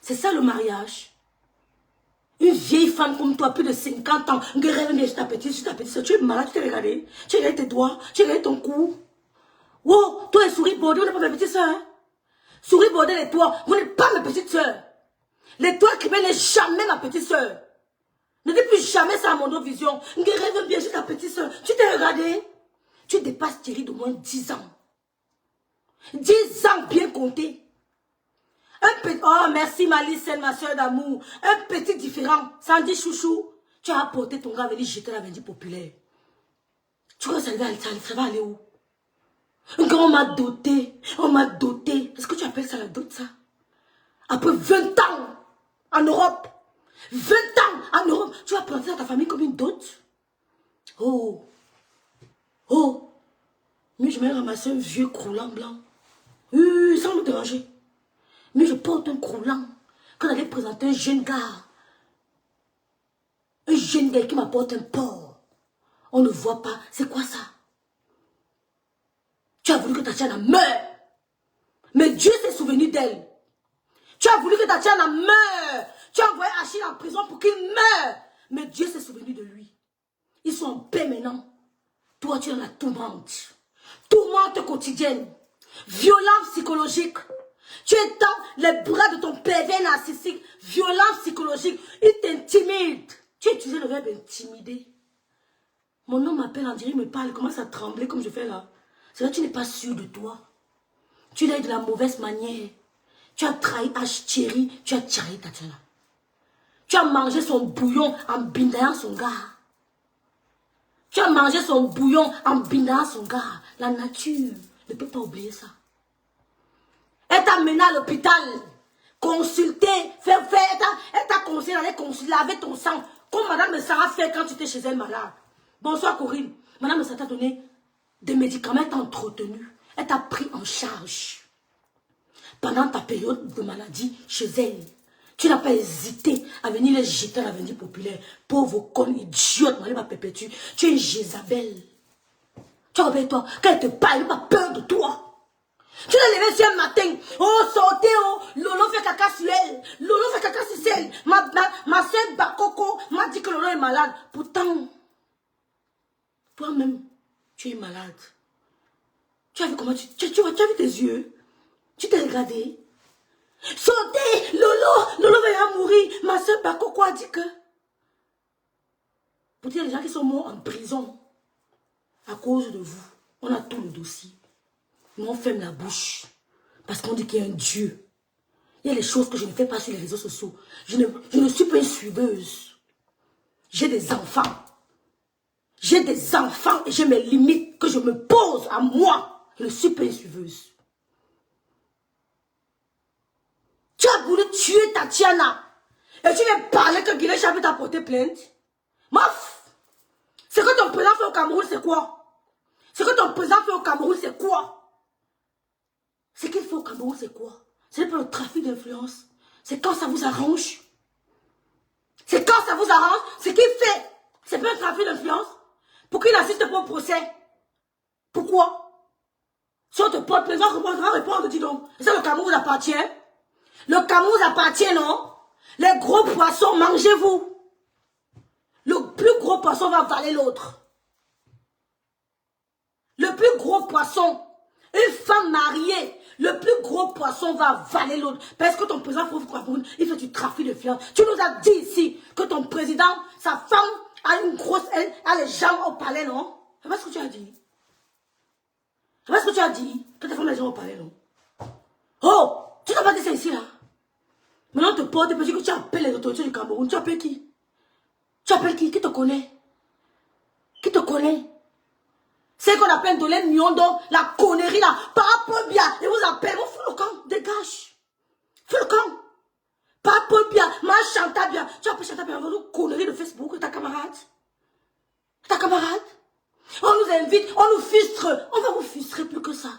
C'est ça le mariage. Une vieille femme comme toi, plus de 50 ans, tu es malade, tu t'es regardé, tu as regardé tes doigts, tu as regardé ton cou. Oh, toi et Souris Bordé, vous n'êtes pas mes petites soeurs. Hein? Souris Bordé et toi, vous n'êtes pas mes petites soeurs. L'étoile qui n'est jamais ma petite soeur. Ne dis plus jamais ça à mon autre vision. Rêve bien, j'ai ta petite soeur. Tu t'es regardé? Tu dépasses Thierry d'au moins 10 ans. 10 ans bien compté. Oh, merci Malice, ma soeur d'amour. Un petit différent. Sandy Chouchou, tu as apporté ton gars à venir jeter la vendue populaire. Tu crois que ça va aller où? Quand on m'a doté, Est-ce que tu appelles ça la dot, ça? Après 20 ans en Europe, 20 ans en Europe, tu vas planter dans ta famille comme une dot? Oh, mais je vais ramasser un vieux croulant blanc. Sans me déranger. Mais je porte un croulant. Quand j'allais présenter un jeune gars qui m'apporte un porc, on ne voit pas. C'est quoi ça? Tu as voulu que Tatiana meure. Mais Dieu s'est souvenu d'elle. Tu as voulu que Tatiana meure. Tu as envoyé Achille en prison pour qu'il meure. Mais Dieu s'est souvenu de lui. Ils sont en paix maintenant. Toi, tu es dans la tourmente. Tourmente quotidienne. Violence psychologique. Tu es dans les bras de ton pervers narcissique. Violence psychologique. Il t'intimide. Tu as utilisé le verbe intimider. Mon homme m'appelle, en dirait, il me parle, il commence à trembler comme je fais là. C'est là que tu n'es pas sûr de toi. Tu l'as eu de la mauvaise manière. Tu as trahi H. Thierry, tu as trahi Tatiana. Tu as mangé son bouillon en bindayant son gars. Tu as mangé son bouillon en bindayant son gars. La nature ne peut pas oublier ça. Elle t'a mené à l'hôpital, consulté, elle t'a conseillé d'aller laver ton sang, comme Madame Sarah fait quand tu étais chez elle malade. Bonsoir Corinne. Madame Sarah t'a donné des médicaments, elle t'a entretenu, elle t'a pris en charge. Pendant ta période de maladie chez elle, tu n'as pas hésité à venir les jeter à l'avenir populaire. Pauvre conne idiote, elle va perpétuer. Tu es une Jézabel. Tu rappelles-toi, quand elle te parle, elle n'a pas peur de toi. Tu l'as levé sur un matin. Oh, sortez, oh. Lolo fait caca sur elle. Lolo fait caca sur elle. Ma soeur Bakoko m'a dit que Lolo est malade. Pourtant, toi-même, tu es malade. Tu as vu comment tu as vu tes yeux? Tu t'es regardé? Sortez, Lolo va mourir. Ma soeur Bakoko a dit que. Pour dire les gens qui sont morts en prison à cause de vous, on a tout le dossier. Mais on ferme la bouche. Parce qu'on dit qu'il y a un Dieu. Il y a des choses que je ne fais pas sur les réseaux sociaux. Je ne suis pas une suiveuse. J'ai des enfants. J'ai des enfants et j'ai mes limites que je me pose à moi. Je ne suis pas une suiveuse. Tu as voulu tuer Tatiana. Et tu viens parler que Guilherme Chabot t'a porté plainte. Mof! Ce que ton président fait au Cameroun, c'est quoi? Ce que ton président fait au Cameroun, c'est quoi? Ce qu'il faut au Cameroun, c'est quoi? C'est pas le trafic d'influence. C'est quand ça vous arrange. C'est quand ça vous arrange. Ce qu'il fait, c'est pas un trafic d'influence. Pour qu'il n'assiste pas au procès. Pourquoi? Si on te porte plainte, on va répondre, dis donc. Et ça, le Cameroun vous appartient. Le Cameroun vous appartient, non? Les gros poissons, mangez-vous. Le plus gros poisson va avaler l'autre. Le plus gros poisson, une femme mariée, le plus gros poisson va avaler l'autre. Parce que ton président, il fait du trafic de fiance. Tu nous as dit ici que ton président, sa femme, a une grosse haine, a les jambes au palais, non? C'est pas ce que tu as dit. C'est pas ce que tu as dit. Que ta femme a les jambes au palais, non? Oh! Tu n'as pas dit ça ici, là. Maintenant, on te porte et puis que tu appelles les autorités du Cameroun. Tu appelles qui? Tu appelles qui? Qui te connaît? Qui te connaît? C'est qu'on appelle Dolène Miondo, la connerie là, par rapport bien, et vous appelez, vous faites le camp, dégage. Fais le camp. Par rapport bien, ma chanta bien. Tu appelles chanta bien, vous connerie de Facebook, ta camarade. Ta camarade. On nous invite, on nous frustre. On va vous frustrer plus que ça.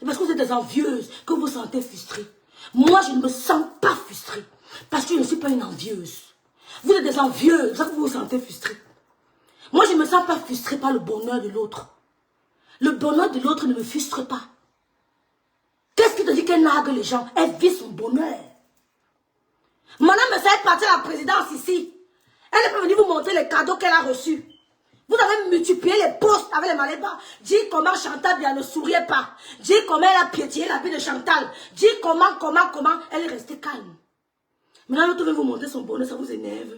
Et parce que vous êtes des envieuses, que vous vous sentez frustrées. Moi, je ne me sens pas frustrée. Parce que je ne suis pas une envieuse. Vous êtes des envieuses, c'est ça que vous vous sentez frustrées. Moi, je ne me sens pas frustrée par le bonheur de l'autre. Le bonheur de l'autre ne me frustre pas. Qu'est-ce qui te dit qu'elle nargue les gens? Elle vit son bonheur. Madame Messa est partie à la présidence ici. Elle n'est pas venue vous montrer les cadeaux qu'elle a reçus. Vous avez multiplié les postes avec les Maléba. Dis comment Chantal bien ne souriait pas. Dis comment elle a piétiné la vie de Chantal. Dis comment elle est restée calme. Maintenant, l'autre veut vous montrer son bonheur, ça vous énerve.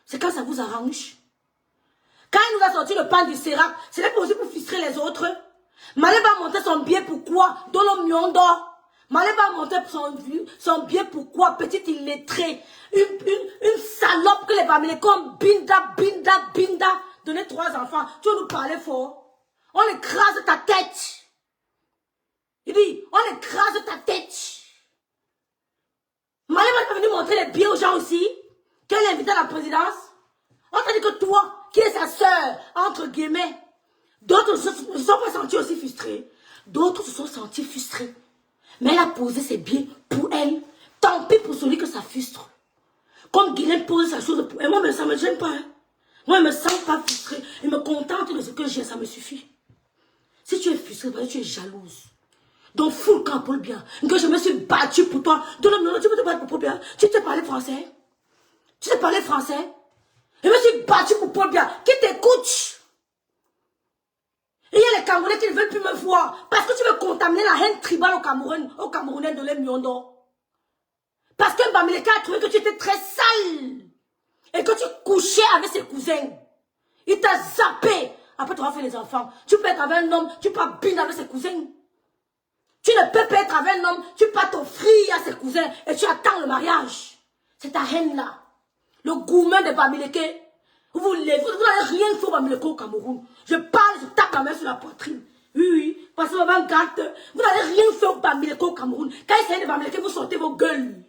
C'est quand ça vous arrange. Quand il nous a sorti le pan du Sérac, ce n'est pas aussi pour frustrer les autres. Maléba a monté son billet pourquoi? Dans le miondo. Maléba a monté son billet pourquoi? Petite illettrée. Une salope que les familles comme Binda. Donner 3 enfants. Tu veux nous parler fort? On écrase ta tête. Il dit, on écrase ta tête. Maléba est venue montrer les billets aux gens aussi. Qu'elle est invitée à la présidence. On t'a dit que toi, qui est sa sœur, entre guillemets, d'autres ne se sont pas sentis aussi frustrés. D'autres se sont sentis frustrés. Mais elle a posé ses billets pour elle. Tant pis pour celui que ça frustre. Comme Guylaine pose sa chose pour elle. Moi, mais ça ne me gêne pas. Hein. Moi, je ne me sens pas frustrée. Je me contente de ce que j'ai, ça me suffit. Si tu es frustrée, parce que tu es jalouse. Donc, fous le camp pour le bien. Que je me suis battue pour toi. Tu peux te battre pour le bien. Tu t'es parlé français? Tu t'es parlé français? Je me suis battue pour Paul Biya. Qui t'écoute? Et il y a les Camerounais qui ne veulent plus me voir. Parce que tu veux contaminer la haine tribale au Camerounais de l'Emiondo. Parce que Bamileke a trouvé que tu étais très sale. Et que tu couchais avec ses cousins. Il t'a zappé. Après, tu auras fait les enfants. Tu peux être avec un homme, tu peux pas biner avec ses cousins. Tu ne peux pas être avec un homme, tu peux pas t'offrir à ses cousins. Et tu attends le mariage. C'est ta haine là. Le gourmet de Bamileke. Vous n'avez rien fait au Bamileke au Cameroun. Je parle, je tape la main sur la poitrine. Oui, parce que vous avez un gâte. Vous n'avez rien fait au Bamileke au Cameroun. Quand il s'agit de Bamileke, vous sortez vos gueules.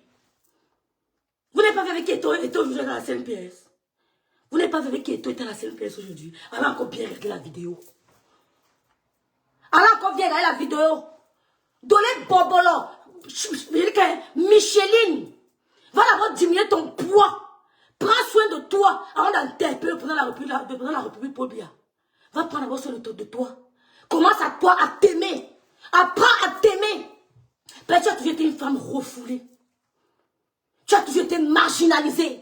Vous n'avez pas vu avec qui était aujourd'hui dans la CNPS. Vous n'avez pas vu avec qui était dans la CNPS aujourd'hui. Allez encore bien regarder la vidéo. Allez encore bien regarder la vidéo. Donnez Bobolo. Micheline. Va d'abord diminuer ton poids. Prends soin de toi avant d'interpeller le président de la République Paul Biya. Va prendre d'abord soin de toi. Commence à toi à t'aimer. Apprends à t'aimer. Parce que tu as toujours été une femme refoulée. Tu as toujours été marginalisée.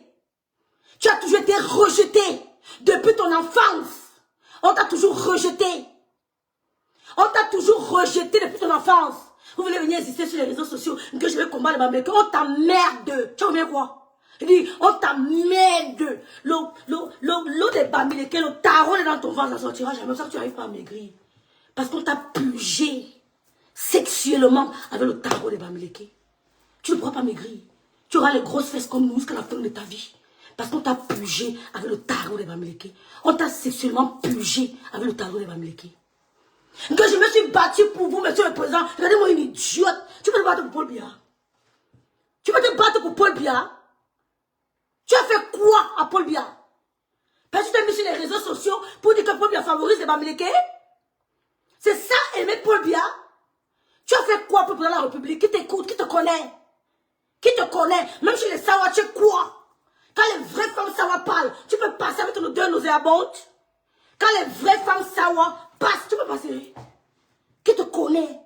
Tu as toujours été rejetée. Depuis ton enfance. On t'a toujours rejeté. On t'a toujours rejeté depuis ton enfance. Vous voulez venir insister sur les réseaux sociaux que je vais combattre les Bamileke. On t'emmerde. Tu as oublié quoi? Il dit, on t'emmerde. L'eau des Bamileke, le tarot est dans ton ventre, ça sortira jamais. Ça que tu n'arrives pas à maigrir. Parce qu'on t'a pugé sexuellement avec le tarot des Bamileke. Tu ne pourras pas maigrir. Tu auras les grosses fesses comme nous jusqu'à la fin de ta vie. Parce qu'on t'a pugé avec le tarot des Bamileke. On t'a sexuellement pugé avec le tarot des Bamileke. Que je me suis battue pour vous, monsieur le président. Regardez-moi une idiote. Tu peux te battre pour Paul Biya? Tu peux te battre pour Paul Biya? Tu as fait quoi à Paul Biya? Parce que tu t'es mis sur les réseaux sociaux pour dire que Paul Biya favorise les Bamileke? C'est ça, aimer Paul Biya? Tu as fait quoi pour le président de la République? Qui t'écoute, qui te connaît? Qui te connaît? Même chez les Sawa, tu es quoi? Quand les vraies femmes Sawa parlent, tu peux passer avec ton odeur nauséabonde? Quand les vraies femmes Sawa passent, tu peux passer? Qui te connaît?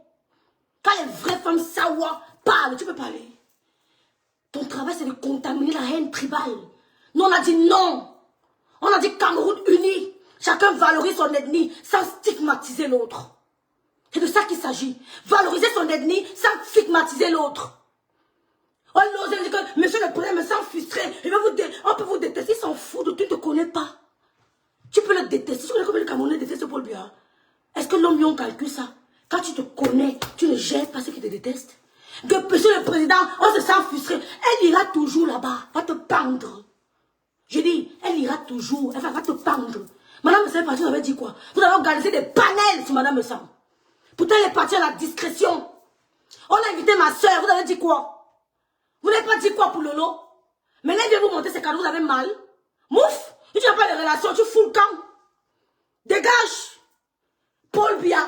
Quand les vraies femmes Sawa parlent, tu peux parler? Ton travail, c'est de contaminer la haine tribale. Nous, on a dit non. On a dit Cameroun uni. Chacun valorise son ethnie sans stigmatiser l'autre. C'est de ça qu'il s'agit. Valoriser son ethnie sans stigmatiser l'autre. On ose dire que monsieur le président me sent frustré. On peut vous détester, il s'en fout de toi, tu ne te connais pas. Tu peux le détester. Tu connais combien de Camerounais détestent Paul Biya? Est-ce que l'homme on calcule ça? Quand tu te connais, tu ne gères pas ceux qui te détestent. Que monsieur le président, on se sent frustré. Elle ira toujours là-bas, va te pendre. Je dis, elle ira toujours, elle va te pendre. Madame Messam, vous avez dit quoi? Vous avez organisé des panels sur Madame Messam. Pourtant, elle est partie à la discrétion. On a invité ma soeur, vous avez dit quoi? Vous n'avez pas dit quoi pour Lolo? Maintenant, il vient vous montrer ses cadeaux, vous avez mal. Mouf! Tu n'as pas de relation, tu fous le camp. Dégage! Paul Biya,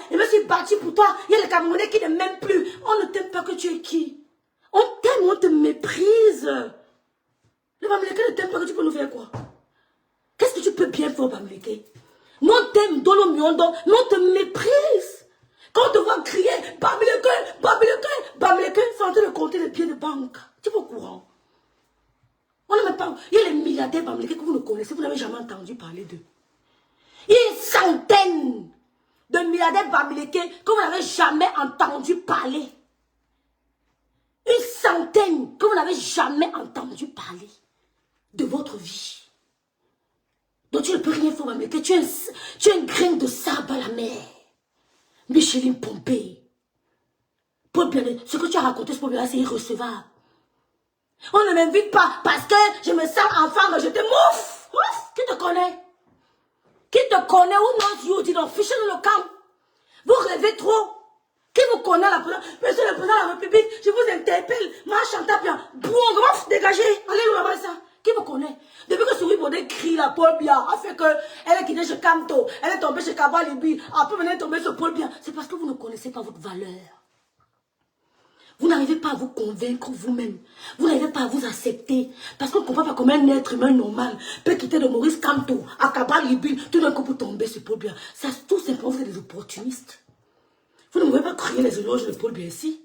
je me suis battu pour toi. Il y a les Camerounais qui ne m'aiment plus. On ne t'aime pas que tu es qui? On t'aime, on te méprise. Les Bamileke ne t'aiment pas que tu peux nous faire quoi? Qu'est-ce que tu peux bien faire aux Bamileke? Nous on t'aime, Dolo Miondo, nous on te méprise. Quand on te voit crier, Bamileke, c'est en train de compter les billets de banque. Tu es pas au courant? On ne met pas. Il y a les milliardaires Bamileke que vous ne connaissez, vous n'avez jamais entendu parler d'eux. Une centaine de milliardaires bamilekés que vous n'avez jamais entendu parler. Une centaine que vous n'avez jamais entendu parler de votre vie. Donc tu ne peux rien faire, bamileke. Tu es un grain de sable à la mer. Micheline Pompée. Paul Bianet, ce que tu as raconté, ce Paul Bianet, c'est irrecevable. On ne m'invite pas parce que je me sens enfant, je te mouffe. Ouf, qui te connaît? Qui te connaît ou non, you dit non, fichez dans le camp. Vous rêvez trop. Qui vous connaît la présidente? Monsieur le président de la République, je vous interpelle. Ma chanta bien. Boum, dégagez. Allez, nous avons ça. Qui vous connaît? Depuis que Souris Baudet crie la Paul Biya, a fait qu'elle est quittée chez Camto, elle est tombée chez Kabalibi, après elle est tombée sur Paul Biya. C'est parce que vous ne connaissez pas votre valeur. Vous n'arrivez pas à vous convaincre vous-même. Vous n'arrivez pas à vous accepter. Parce qu'on ne comprend pas comment un être humain normal peut quitter de Maurice Kamto à Kabalibi, tout d'un coup pour tomber sur Paul Biya. C'est tout simplement, vous êtes des opportunistes. Vous ne pouvez pas crier les éloges de Paul Biya ici.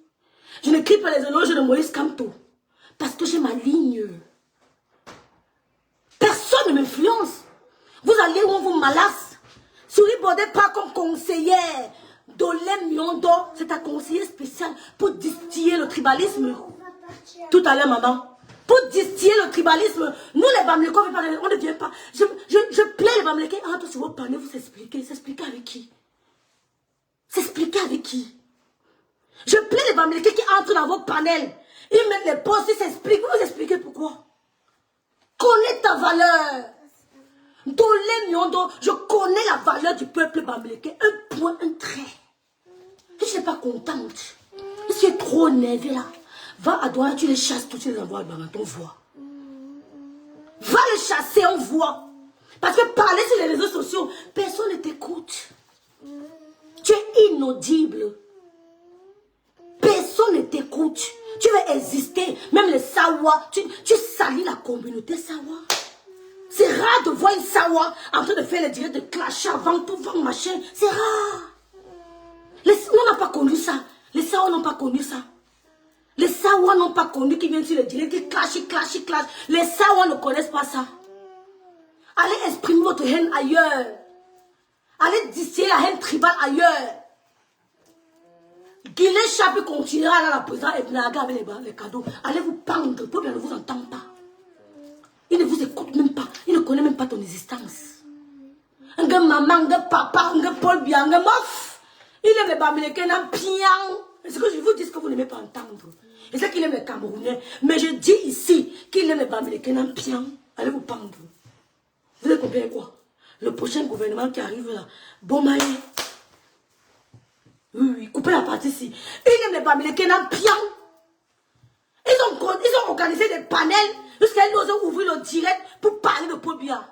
Je ne crie pas les éloges de Maurice Kamto. Parce que j'ai ma ligne. Personne ne m'influence. Vous allez où on vous malasse. Souris Baudet pas comme conseillère. Dolem Miondo, c'est ta conseillère spéciale pour distiller le tribalisme. Tout à l'heure, maman. Pour distiller le tribalisme. Nous, les Bamilekos, on ne vient pas. Je plains les Bamilekos. Entre sur vos panneaux, vous s'expliquez. S'expliquer avec qui? S'expliquer avec qui? Je plains les Bamilekos qui entrent dans vos panels. Ils mettent les postes, ils s'expliquent. Vous vous expliquez pourquoi? Connais ta valeur. Dolem Miondo, je connais la valeur du peuple bamileke. Un point, un trait. Je ne suis pas contente. Je suis trop énervée là. Va à Douala, tu les chasses, tu les envoies à Barat, on voit. Va les chasser, on voit. Parce que parler sur les réseaux sociaux, personne ne t'écoute. Tu es inaudible. Personne ne t'écoute. Tu veux exister. Même les Sawa, tu salis la communauté Sawa. C'est rare de voir une Sawa en train de faire les directs de clash avant tout, vent machin. C'est rare. On n'a pas connu ça. Les Sawa n'ont pas connu ça. Les Sawa n'ont pas connu qui viennent sur les directs, qui clashent, ils clashent, ils clashent. Les Sawa ne connaissent pas ça. Allez exprimer votre haine ailleurs. Allez distiller la haine tribale ailleurs. Guilé Chape continuera à la présidente et Naga avec les cadeaux. Allez vous pendre, pour bien ne vous entendre pas. Il ne vous écoute même pas. Il ne connaît même pas ton existence. Un gars maman, un gars papa, un gars Paul Biya, un gars mof. Il aime les Bamilekés, un pian. C'est ce que je vous dis, ce que vous n'aimez pas entendre. Et c'est qu'il aime les Camerounais. Mais je dis ici qu'il aime les Bamilekés, un pian. Allez vous pendre. Vous avez compris quoi? Le prochain gouvernement qui arrive là, Bomaye. Oui, coupez la partie ici. Il aime les Bamilekés, un pian. Ils ont organisé des panels jusqu'à ils osent ouvrir le direct pour parler de Paul Biya.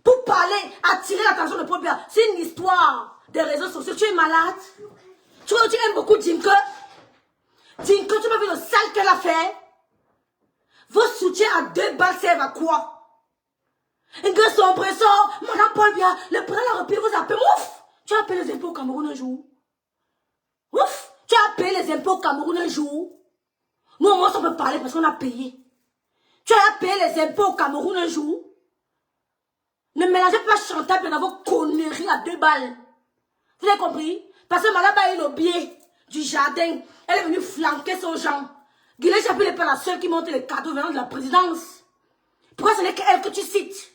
Pour parler, attirer l'attention de Paul Biya. C'est une histoire des réseaux sociaux. Tu es malade. Tu aimes beaucoup Dinko. Dinko, tu m'as vu le sale qu'elle a fait. Vos soutiens à 2 balles servent à quoi? Un gars son oppresseur, madame Paul Biya, le président de la République vous appelle. Ouf! Tu as payé les impôts au Cameroun un jour. Ouf! Tu as payé les impôts au Cameroun un jour. Nous, au moins, on peut parler parce qu'on a payé. Tu as payé les impôts au Cameroun un jour. Ne mélangez pas Chantal dans vos conneries à 2 balles. Vous avez compris? Parce que Malaba a eu le biais du jardin. Elle est venue flanquer son gens. Guilé Chapil n'est pas la seule qui monte les cadeaux venant de la présidence. Pourquoi ce n'est qu'elle que tu cites?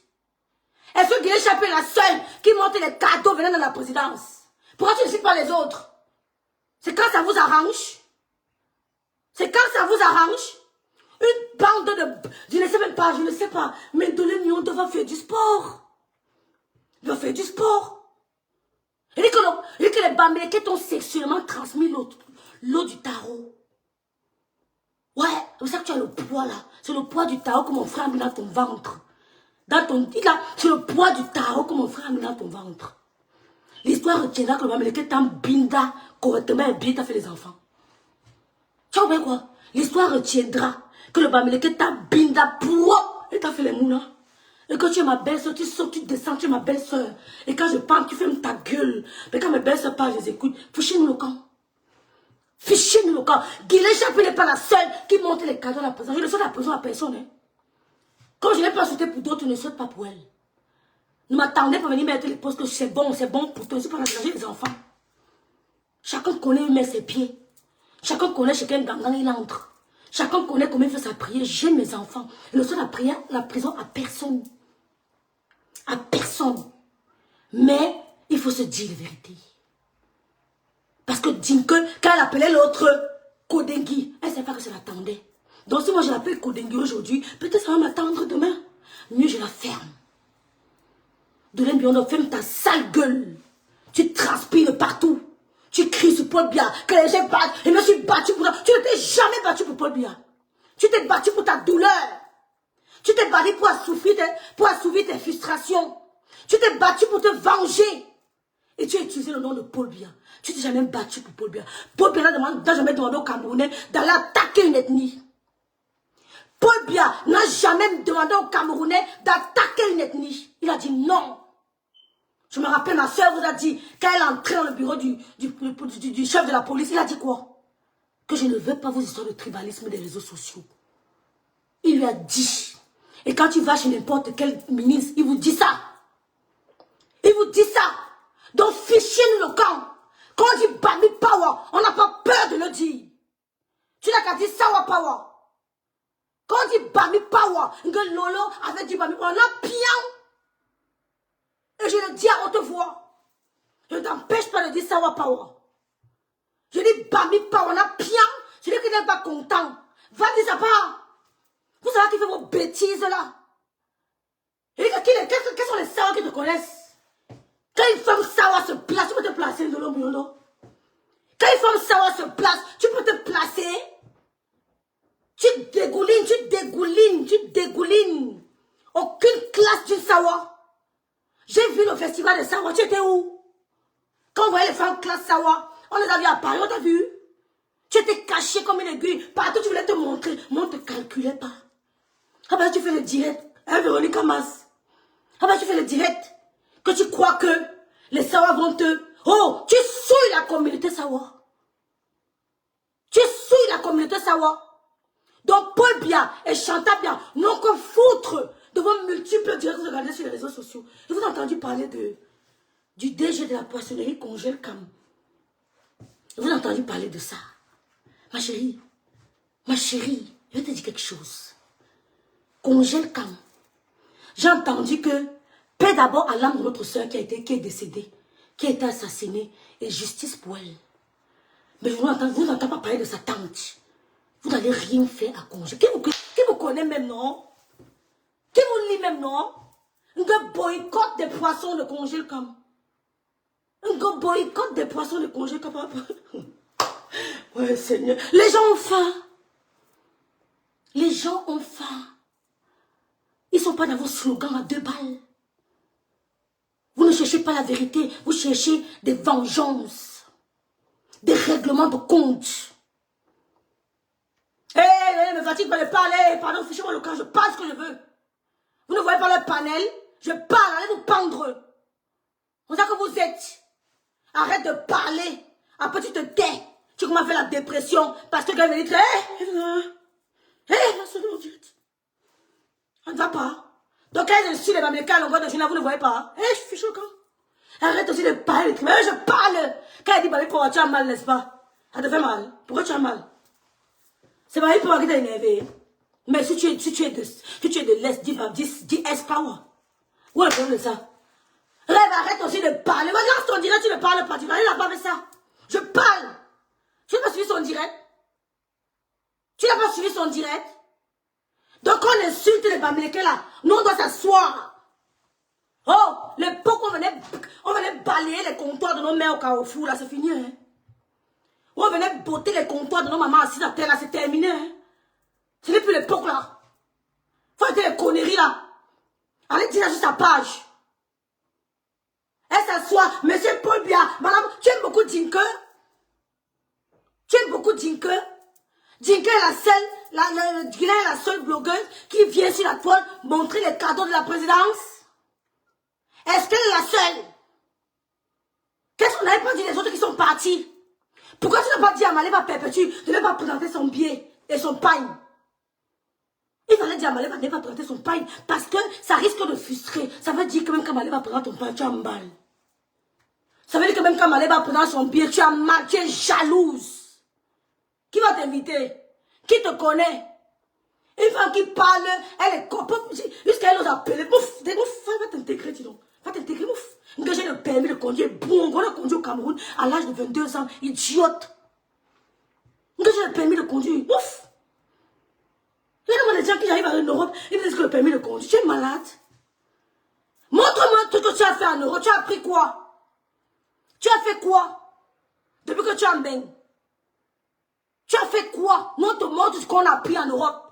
Est-ce que Guilé Chapil est la seule qui monte les cadeaux venant de la présidence? Pourquoi tu ne cites pas les autres? C'est quand ça vous arrange? C'est quand ça vous arrange? Une bande de... Je ne sais pas. Mais de l'union va faire du sport. Il va faire du sport. Il dit que les Bamilekés t'ont sexuellement transmis l'eau du tarot. Ouais, c'est ça que tu as le poids là. C'est le poids du tarot que mon frère a mis dans ton ventre. C'est le poids du tarot que mon frère a mis dans ton ventre. L'histoire retiendra que le Bamileke t'a binda correctement et bien t'as fait les enfants. Tu vois quoi? L'histoire retiendra que le Bamileke t'a binda pour et t'as fait les mounas. Et quand tu es ma belle-soeur, tu sautes, tu descends, tu es ma belle-soeur. Et quand je parle, tu fermes ta gueule. Mais quand mes belles-soeurs parlent, je les écoute. Fichez-nous le camp. Fichez-nous le camp. Guilé Chapil n'est pas la seule qui monte les cadeaux à la prison. Je ne saute la prison à personne. Hein. Comme je n'ai pas sauté pour d'autres, tu ne sautes pas pour elle. Ne m'attendez pas à venir mettre les postes que c'est bon pour toi. C'est pas encourager les enfants. Chacun connaît où il met ses pieds. Chacun connaît chez quel gangan il entre. Chacun connaît comment il fait sa prière. J'aime mes enfants. Et le soir, la prière, la prison à personne. À personne. Mais il faut se dire la vérité. Parce que Dinke, quand elle appelait l'autre Kodengi, elle ne savait pas que ça l'attendait. Donc si moi je l'appelle Kodengi aujourd'hui, peut-être ça va m'attendre demain. Mieux je la ferme. Dolène Biondo, ferme ta sale gueule. Tu transpires partout. Tu cries sur Paul Biya, que les gens battent. Je me suis battu pour toi. Tu ne t'es jamais battu pour Paul Biya. Tu t'es battu pour ta douleur. Tu t'es battu pour assouvir tes frustrations. Tu t'es battu pour te venger. Et tu as utilisé le nom de Paul Biya. Tu t'es jamais battu pour Paul Biya. Paul Biya n'a jamais demandé aux Camerounais d'aller attaquer une ethnie. Paul Biya n'a jamais demandé aux Camerounais d'attaquer une ethnie. Il a dit non. Je me rappelle, ma soeur vous a dit, quand elle est entrée dans le bureau du chef de la police, il a dit quoi? Que je ne veux pas vos histoires de tribalisme des réseaux sociaux. Il lui a dit. Et quand tu vas chez n'importe quel ministre, il vous dit ça. Il vous dit ça. Donc fichez-nous le camp. Quand on dit Bami Power, on n'a pas peur de le dire. Tu n'as qu'à dire Sawa Power. Quand on dit Bami Power, que Lolo avait dit Bami Power, on a pian. Et je le dis à haute voix. Je ne t'empêche pas de dire Sawa Power. Je dis Bami Power, on a pian. Je dis que tu n'es pas content. Va dire ça pas. Vous savez qui fait vos bêtises là. Et quels sont les Sawa qui te connaissent? Quand une femme Sawa se place, tu peux te placer de l'homme. Quand une femme Sawa se place, tu peux te placer. Tu dégoulines. Aucune classe du Sawa. J'ai vu le festival de Sawa, tu étais où? Quand on voyait les femmes classe Sawa, on les a vues à Paris, on t'a vu? Tu étais caché comme une aiguille. Partout tu voulais te montrer, mais on ne te calculait pas. Ah ben tu fais le direct, hein Véronique Amas? Ah ben tu fais le direct. Que tu crois que les Sawa vont te... Oh, tu souilles la communauté Sawa. Tu souilles la communauté Sawa. Donc Paul Biya et Chantal Biya n'ont que foutre de vos multiples directs que vous regardez sur les réseaux sociaux. Et vous avez entendu parler du DG de la poissonnerie Congèle Cam. Vous avez entendu parler de ça. Ma chérie, je vais te dire quelque chose. Congèle Cam. J'ai entendu que paix d'abord à l'âme de notre soeur qui est décédée, qui a été assassinée, et justice pour elle. Mais vous n'entendez pas parler de sa tante. Vous n'allez rien faire à Congèle. Qui vous connaît même, non? Qui vous lit même, non? Un boycott des poissons de Congèle Cam. Un boycott des poissons de Congèle Cam. Ouais, Seigneur. Les gens ont faim. Les gens ont faim. Ils ne sont pas dans vos slogans à 2 balles. Vous ne cherchez pas la vérité. Vous cherchez des vengeances. Des règlements de compte. Hé, me fatigue pas de parler. Pardon, fichez-moi le camp. Je parle ce que je veux. Vous ne voyez pas le panel? Je parle. Allez vous pendre. C'est ça que vous êtes. Arrête de parler. Après tu te tais. Tu commences à faire la dépression. Parce que quelqu'un me dit, on ne va pas. Donc quand je suis les Américains à longueur de journée, vous ne voyez pas. Je suis choquant. Arrête aussi de parler. Mais je parle. Quand elle dit, bah, pourquoi tu as mal, n'est-ce pas? Ça te fait mal. Pourquoi tu as mal? C'est pas pour qui t'as énervé. Mais si tu es de l'Est, dis S-Power. Où est le problème de ça? Rêve, arrête aussi de parler. Regarde ton direct, tu ne parles pas. Tu vas aller là-bas avec ça. Je parle. Tu n'as pas suivi son direct? Tu n'as pas suivi son direct? Donc on insulte les Bamileke là. Nous on doit s'asseoir. Oh, l'époque où on venait balayer les comptoirs de nos mères au Carrefour là, c'est fini. Hein? Où on venait botter les comptoirs de nos mamans assises à terre là, c'est terminé. Hein? Ce n'est plus l'époque là. Faut arrêter les conneries là. Allez dire sur sa page. Elle s'assoit. Monsieur Paul Biya, madame, tu aimes beaucoup Dinke? Tu aimes beaucoup Dinke? Dinke est la seule blogueuse qui vient sur la toile montrer les cadeaux de la présidence. Est-ce qu'elle est la seule? Qu'est-ce qu'on n'avait pas dit les autres qui sont partis? Pourquoi tu n'as pas dit à Maléba Perpétue de ne pas présenter son billet et son pagne? Il fallait dire à Malé va prêter son pain parce que ça risque de frustrer. Ça veut dire que même quand Malé va prendre ton pain, tu as mal. Ça veut dire que même quand Malé va prendre son billet, tu as mal, tu es jalouse. Qui va t'inviter? Qui te connaît? Une femme qui parle, elle est copaine. Jusqu'à elle nous appelle. Mouf, va t'intégrer, dis donc. Va t'intégrer, mouf. J'ai le permis de conduire. Bon, on a conduit au Cameroun à l'âge de 22 ans. Idiote. J'ai le permis de conduire. Ouf. Il y a des gens qui arrivent en Europe, ils me disent que le permis de conduire. Tu es malade. Montre-moi tout ce que tu as fait en Europe. Tu as appris quoi? Tu as fait quoi? Depuis que tu es en bain. Tu as fait quoi? Montre-moi ce qu'on a appris en Europe.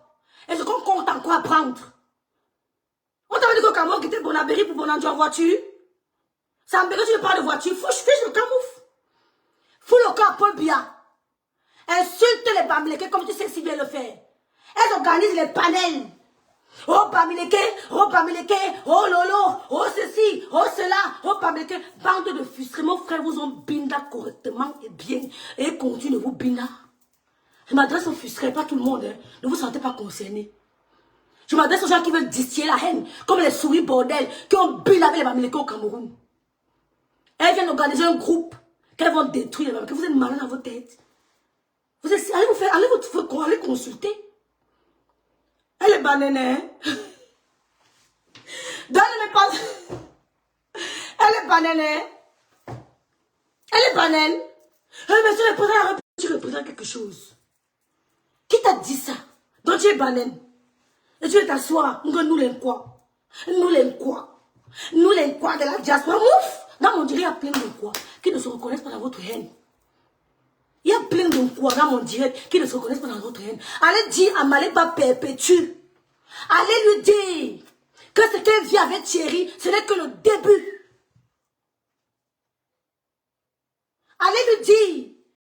Et ce qu'on compte encore apprendre. On t'avait dit que Cameroun quittait Bonabéry pour Bonanjo en voiture. Ça me dit que tu ne parles de voiture. Fiche le camoufle. Fous le camp à Paul Biya. Insulte les Bamileke comme tu sais si bien le faire. Elles organisent les panels. Oh Bamileke, oh Bamileke, oh Lolo, oh ceci, oh cela, oh Bamileke. Bande de frustrés, mon frère vous ont binda correctement et bien. Et continue de vous binda. Je m'adresse aux frustrés, pas tout le monde. Hein. Ne vous sentez pas concernés. Je m'adresse aux gens qui veulent distiller la haine, comme les souris bordel, qui ont bu avec les Bamileke au Cameroun. Elles viennent organiser un groupe qu'elles vont détruire les Bamileke. Vous êtes malin dans votre tête. Vous êtes, allez consulter. Elle est banane. Donne-moi pas. Elle est banane. Elle est banane. Mais tu représentes quelque chose. Qui t'a dit ça? Donc tu es banane. Et tu veux t'asseoir. Nous l'aimons quoi? Nous l'aimons quoi? Nous l'aimons quoi de la diaspora? Ouf! Dans mon direct, il y a plein de quoi qui ne se reconnaissent pas dans votre haine. Il y a plein de quoi dans mon direct qui ne se reconnaissent pas dans votre haine. Allez dire à Maléba perpétue. Allez lui dire que ce qu'elle vit avec Thierry, ce n'est que le début. Allez lui dire